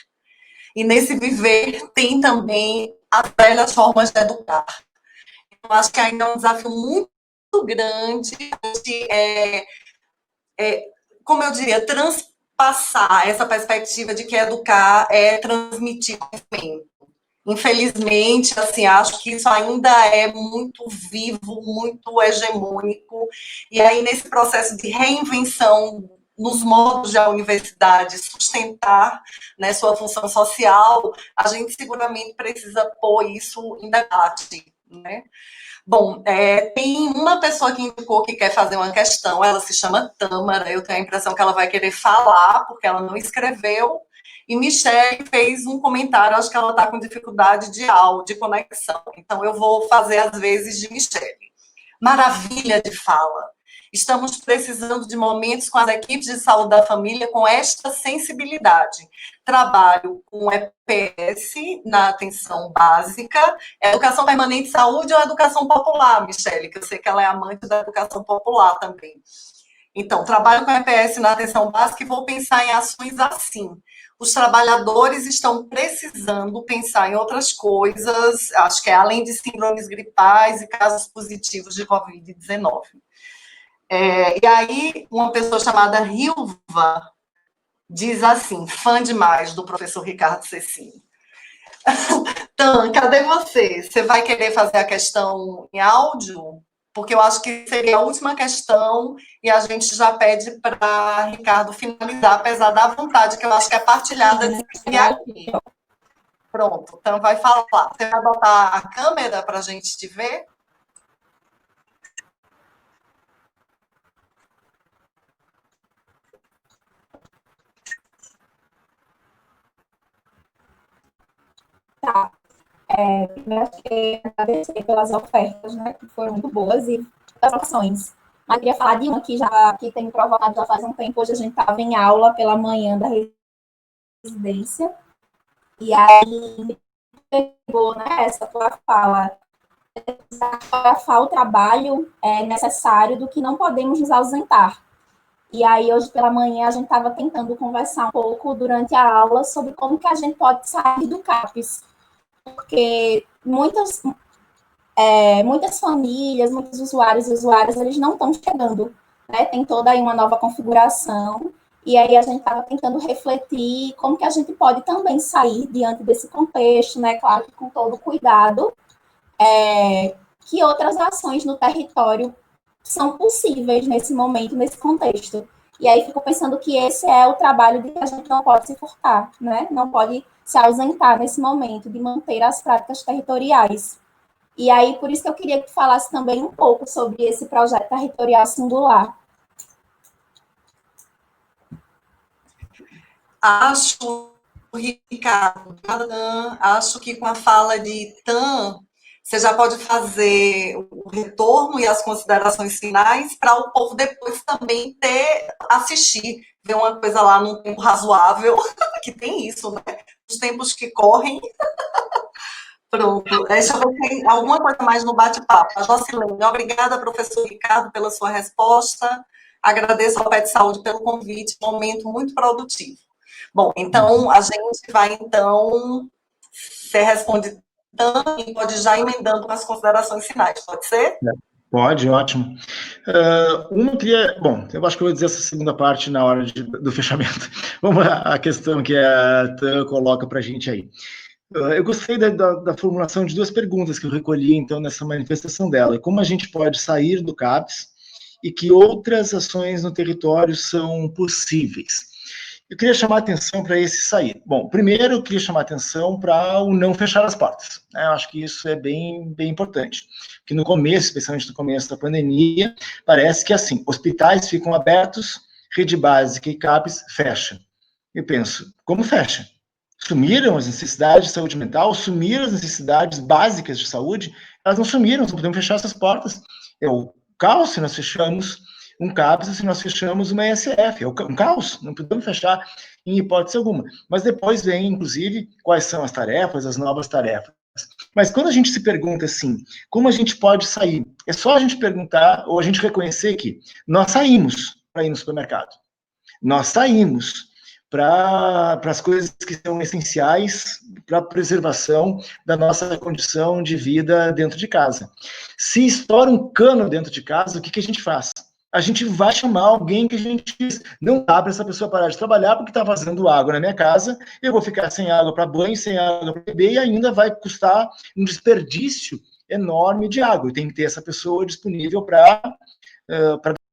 E nesse viver tem também as velhas formas de educar. Eu acho que ainda é um desafio muito grande, como eu diria, transpassar essa perspectiva de que educar é transmitir conhecimento. Infelizmente, assim, acho que isso ainda é muito vivo, muito hegemônico, e aí nesse processo de reinvenção nos modos de a universidade sustentar, né, sua função social, a gente seguramente precisa pôr isso em debate, né? Bom, tem uma pessoa que indicou que quer fazer uma questão, ela se chama Tâmara, eu tenho a impressão que ela vai querer falar, porque ela não escreveu, e Michele fez um comentário, acho que ela está com dificuldade de áudio, de conexão, então eu vou fazer as vezes de Michele. Maravilha de fala. Estamos precisando de momentos com as equipes de saúde da família com esta sensibilidade. Trabalho com EPS na atenção básica, educação permanente de saúde ou educação popular, Michele, que eu sei que ela é amante da educação popular também. Então, trabalho com EPS na atenção básica e vou pensar em ações assim. Os trabalhadores estão precisando pensar em outras coisas, acho que é além de síndromes gripais e casos positivos de Covid-19. E aí, uma pessoa chamada Rilva diz assim, fã demais do professor Ricardo Cecchini. Tan, cadê você? Você vai querer fazer a questão em áudio? Porque eu acho que seria a última questão e a gente já pede para Ricardo finalizar, apesar da vontade que eu acho que é partilhada de aqui. Pronto, então vai falar. Você vai botar a câmera para a gente te ver? Tá. Primeiro, acho que agradecer pelas ofertas, né, que foram muito boas e as opções. Mas queria falar de uma que tem provocado já faz um tempo. Hoje a gente estava em aula pela manhã da residência, e aí me pegou, né, essa tua fala. O trabalho é necessário do que não podemos nos ausentar. E aí, hoje pela manhã, a gente estava tentando conversar um pouco durante a aula sobre como que a gente pode sair do CAPS. Porque muitas famílias, muitos usuários e usuárias, eles não estão chegando né, tem toda aí uma nova configuração, e aí a gente estava tentando refletir como que a gente pode também sair diante desse contexto, né, claro que com todo cuidado, que outras ações no território são possíveis nesse momento, nesse contexto. E aí fico pensando que esse é o trabalho de que a gente não pode se furtar, né? Não pode se ausentar nesse momento, de manter as práticas territoriais. E aí, por isso que eu queria que tu falasse também um pouco sobre esse projeto territorial singular. Acho, Ricardo, acho que com a fala de Tan, você já pode fazer o retorno e as considerações finais para o povo depois também assistir, ver uma coisa lá num tempo razoável, que tem isso, né? Os tempos que correm. Pronto. Deixa eu ver se tem alguma coisa mais no bate-papo. A Jocilene, obrigada, professor Ricardo, pela sua resposta. Agradeço ao Pet Saúde pelo convite, momento muito produtivo. Bom, então, a gente vai, então, ser respondido e pode já emendando com as considerações finais, pode ser? Pode, ótimo. Bom, eu acho que eu vou dizer essa segunda parte na hora do fechamento. Vamos à questão que a Tan coloca para a gente aí. Eu gostei da formulação de duas perguntas que eu recolhi, então, nessa manifestação dela. Como a gente pode sair do CAPS e que outras ações no território são possíveis. Eu queria chamar a atenção para esse sair. Bom, primeiro eu queria chamar a atenção para o não fechar as portas. Né? Eu acho que isso é bem importante. Porque no começo, especialmente no começo da pandemia, parece que assim, hospitais ficam abertos, rede básica e CAPS fecha. Eu penso, como fecha? Sumiram as necessidades de saúde mental, sumiram as necessidades básicas de saúde, elas não sumiram, não podemos fechar essas portas. É o caos se nós fechamos um CAPS se nós fechamos uma ESF, é um caos, não podemos fechar em hipótese alguma. Mas depois vem, inclusive, quais são as tarefas, as novas tarefas. Mas quando a gente se pergunta assim, como a gente pode sair? É só a gente perguntar, ou a gente reconhecer que nós saímos para ir no supermercado. Nós saímos para as coisas que são essenciais para a preservação da nossa condição de vida dentro de casa. Se estoura um cano dentro de casa, o que a gente faz? A gente vai chamar alguém que a gente diz, não dá para essa pessoa parar de trabalhar porque está vazando água na minha casa, eu vou ficar sem água para banho, sem água para beber, e ainda vai custar um desperdício enorme de água. Eu tenho que ter essa pessoa disponível para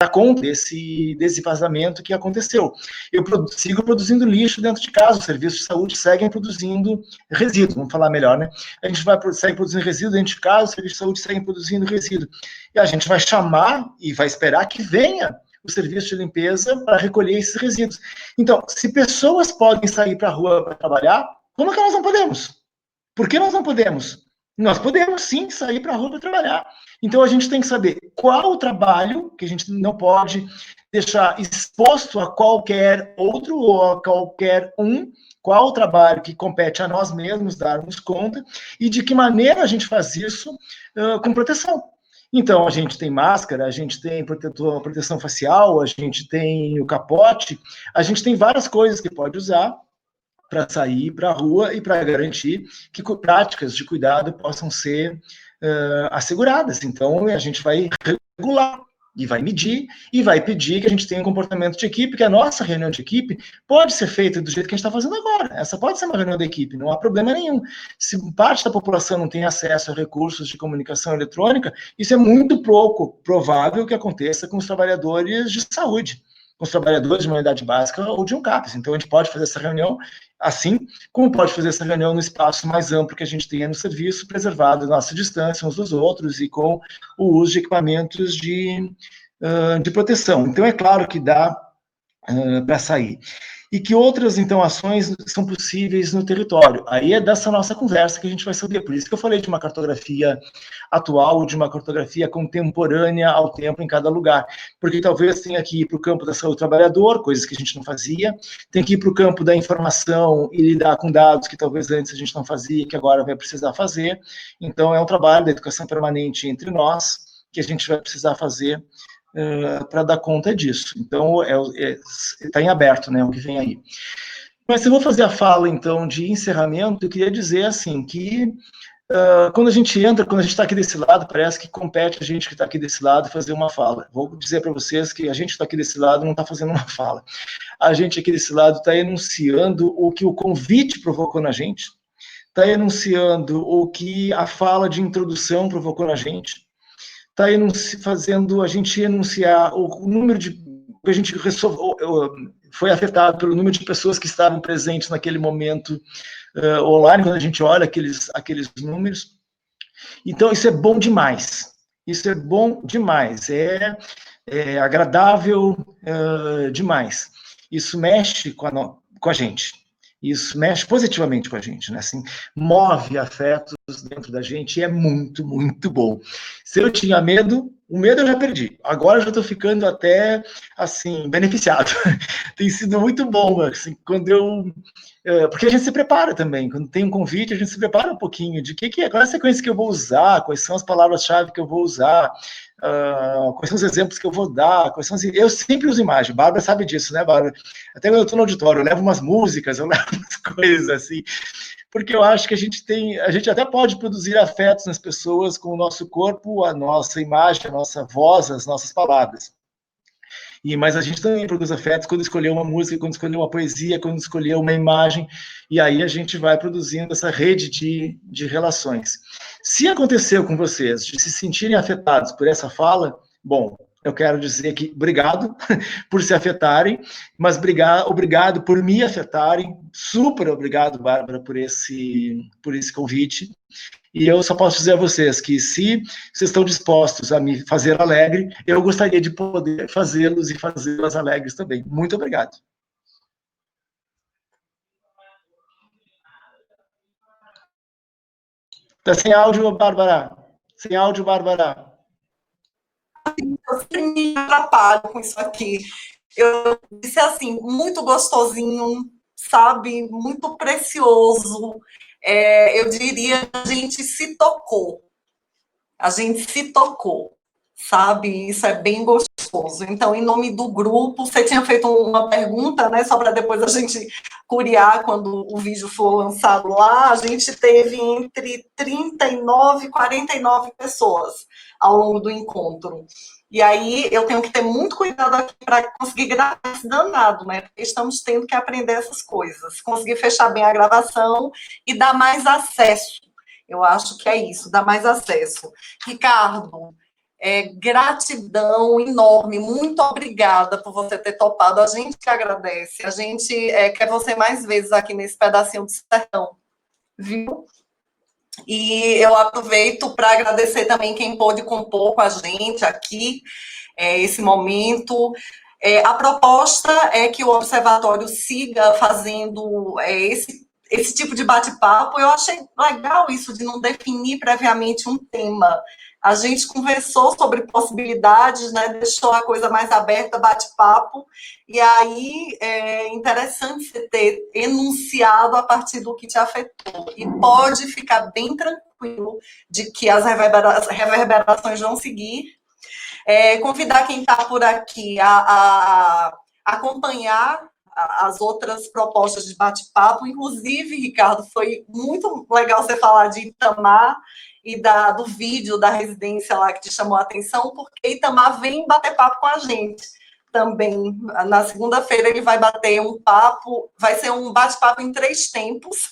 dar conta desse vazamento que aconteceu. Eu sigo produzindo lixo dentro de casa, os serviços de saúde seguem produzindo resíduos, vamos falar melhor, né? A gente segue produzindo resíduo dentro de casa, os serviços de saúde seguem produzindo resíduo. E a gente vai chamar e vai esperar que venha o serviço de limpeza para recolher esses resíduos. Então, se pessoas podem sair para a rua para trabalhar, como é que nós não podemos? Por que nós não podemos? Nós podemos, sim, sair para a rua para trabalhar. Então, a gente tem que saber qual o trabalho que a gente não pode deixar exposto a qualquer outro ou a qualquer qual o trabalho que compete a nós mesmos darmos conta e de que maneira a gente faz isso com proteção. Então, a gente tem máscara, a gente tem proteção facial, a gente tem o capote, a gente tem várias coisas que pode usar para sair para a rua e para garantir que práticas de cuidado possam ser asseguradas. Então, a gente vai regular e vai medir e vai pedir que a gente tenha um comportamento de equipe, que a nossa reunião de equipe pode ser feita do jeito que a gente está fazendo agora. Essa pode ser uma reunião da equipe, não há problema nenhum. Se parte da população não tem acesso a recursos de comunicação eletrônica, isso é muito pouco provável que aconteça com os trabalhadores de saúde, com os trabalhadores de uma unidade básica ou de um CAPS. Então, a gente pode fazer essa reunião assim, como pode fazer essa reunião no espaço mais amplo que a gente tenha no serviço, preservado a nossa distância uns dos outros e com o uso de equipamentos de proteção. Então, é claro que dá para sair. E que outras, então, ações são possíveis no território. Aí é dessa nossa conversa que a gente vai saber. Por isso que eu falei de uma cartografia atual, de uma cartografia contemporânea ao tempo em cada lugar. Porque talvez tenha que ir para o campo da saúde do trabalhador, coisas que a gente não fazia, tem que ir para o campo da informação e lidar com dados que talvez antes a gente não fazia, que agora vai precisar fazer. Então, é um trabalho da educação permanente entre nós, que a gente vai precisar fazer para dar conta disso. Então, está em aberto, né, o que vem aí. Mas se eu vou fazer a fala, então, de encerramento, eu queria dizer, assim, que quando a gente entra, quando a gente está aqui desse lado, parece que compete a gente que está aqui desse lado fazer uma fala. Vou dizer para vocês que a gente que está aqui desse lado não está fazendo uma fala. A gente aqui desse lado está enunciando o que o convite provocou na gente, está enunciando o que a fala de introdução provocou na gente, está fazendo a gente enunciar o número de... que a gente foi afetado pelo número de pessoas que estavam presentes naquele momento online, quando a gente olha aqueles números. Então, isso é bom demais. Isso é bom demais. É agradável demais. Isso mexe com a gente. Isso mexe positivamente com a gente, né? Assim, move afetos dentro da gente e é muito, muito bom. Se eu tinha medo, o medo eu já perdi. Agora eu já estou ficando até, assim, beneficiado. Tem sido muito bom, assim, porque a gente se prepara também. Quando tem um convite, a gente se prepara um pouquinho de qual é a sequência que eu vou usar, quais são as palavras-chave que eu vou usar, quais são os exemplos que eu vou dar, eu sempre uso imagem. Bárbara sabe disso, né, Bárbara? Até quando eu estou no auditório, eu levo umas músicas, eu levo umas coisas assim, porque eu acho que a gente até pode produzir afetos nas pessoas com o nosso corpo, a nossa imagem, a nossa voz, as nossas palavras. Mas a gente também produz afetos quando escolher uma música, quando escolher uma poesia, quando escolher uma imagem, e aí a gente vai produzindo essa rede de relações. Se aconteceu com vocês de se sentirem afetados por essa fala, bom, eu quero dizer que obrigado por se afetarem, mas obrigado por me afetarem, super obrigado, Bárbara, por esse convite. E eu só posso dizer a vocês que se vocês estão dispostos a me fazer alegre, eu gostaria de poder fazê-los e fazê-las alegres também. Muito obrigado. Está sem áudio, Bárbara. Sem áudio, Bárbara. Eu sempre me atrapalho com isso aqui. Eu disse assim, muito gostosinho, sabe? Muito precioso. Eu diria que a gente se tocou. A gente se tocou, sabe? Isso é bem gostoso. Então, em nome do grupo, você tinha feito uma pergunta, né? Só para depois a gente curiar quando o vídeo for lançado lá. A gente teve entre 39 e 49 pessoas ao longo do encontro. E aí eu tenho que ter muito cuidado aqui para conseguir gravar esse danado, né? Porque estamos tendo que aprender essas coisas. Conseguir fechar bem a gravação e dar mais acesso. Eu acho que é isso, dar mais acesso. Ricardo, gratidão enorme, muito obrigada por você ter topado. A gente que agradece. A gente quer você mais vezes aqui nesse pedacinho de sertão, viu? E eu aproveito para agradecer também quem pôde compor com a gente aqui, esse momento. A proposta é que o Observatório siga fazendo esse tipo de bate-papo. Eu achei legal isso de não definir previamente um tema. A gente conversou sobre possibilidades, né, deixou a coisa mais aberta, bate-papo, e aí é interessante você ter enunciado a partir do que te afetou. E pode ficar bem tranquilo de que as reverberações vão seguir. Convidar quem está por aqui a acompanhar as outras propostas de bate-papo. Inclusive, Ricardo, foi muito legal você falar de Itamar e do vídeo da residência lá que te chamou a atenção, porque Itamar vem bater papo com a gente também. Na segunda-feira ele vai bater um papo, vai ser um bate-papo em 3 tempos,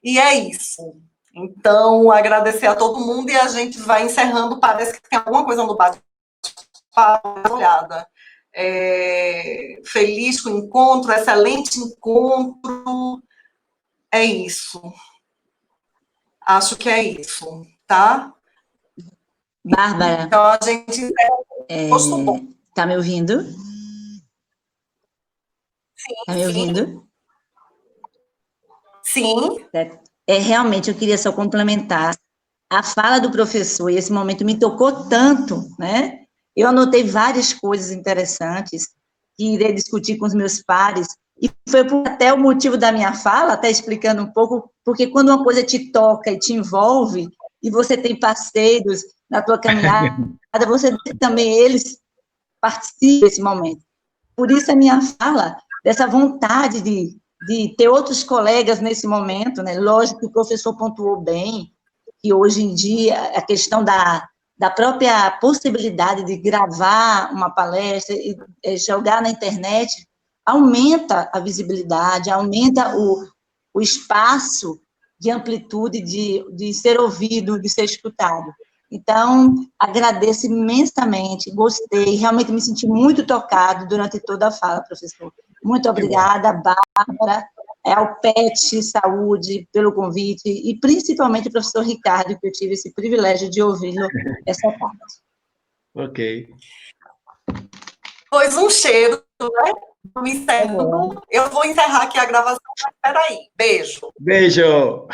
e é isso. Então, agradecer a todo mundo e a gente vai encerrando, parece que tem alguma coisa no bate-papo, olhada. Feliz com o encontro, excelente encontro, é isso. Acho que é isso, tá? Bárbara. Então, a gente Tá me ouvindo? Sim. Tá me ouvindo? Sim. Realmente, eu queria só complementar a fala do professor, e esse momento me tocou tanto, né? Eu anotei várias coisas interessantes que irei discutir com os meus pares, e foi até o motivo da minha fala, até explicando um pouco, porque quando uma coisa te toca e te envolve, e você tem parceiros na tua caminhada, você também, eles participam desse momento. Por isso a minha fala, dessa vontade de ter outros colegas nesse momento, né? Lógico que o professor pontuou bem, que hoje em dia a questão da própria possibilidade de gravar uma palestra e jogar na internet aumenta a visibilidade, aumenta o espaço de amplitude de ser ouvido, de ser escutado. Então, agradeço imensamente, gostei, realmente me senti muito tocado durante toda a fala, professor. Muito obrigada, Bárbara, ao PET Saúde pelo convite, e principalmente ao professor Ricardo, que eu tive esse privilégio de ouvi-lo essa tarde. Ok. Pois um cheiro, né? Eu vou encerrar aqui a gravação, mas peraí. Beijo. Beijo.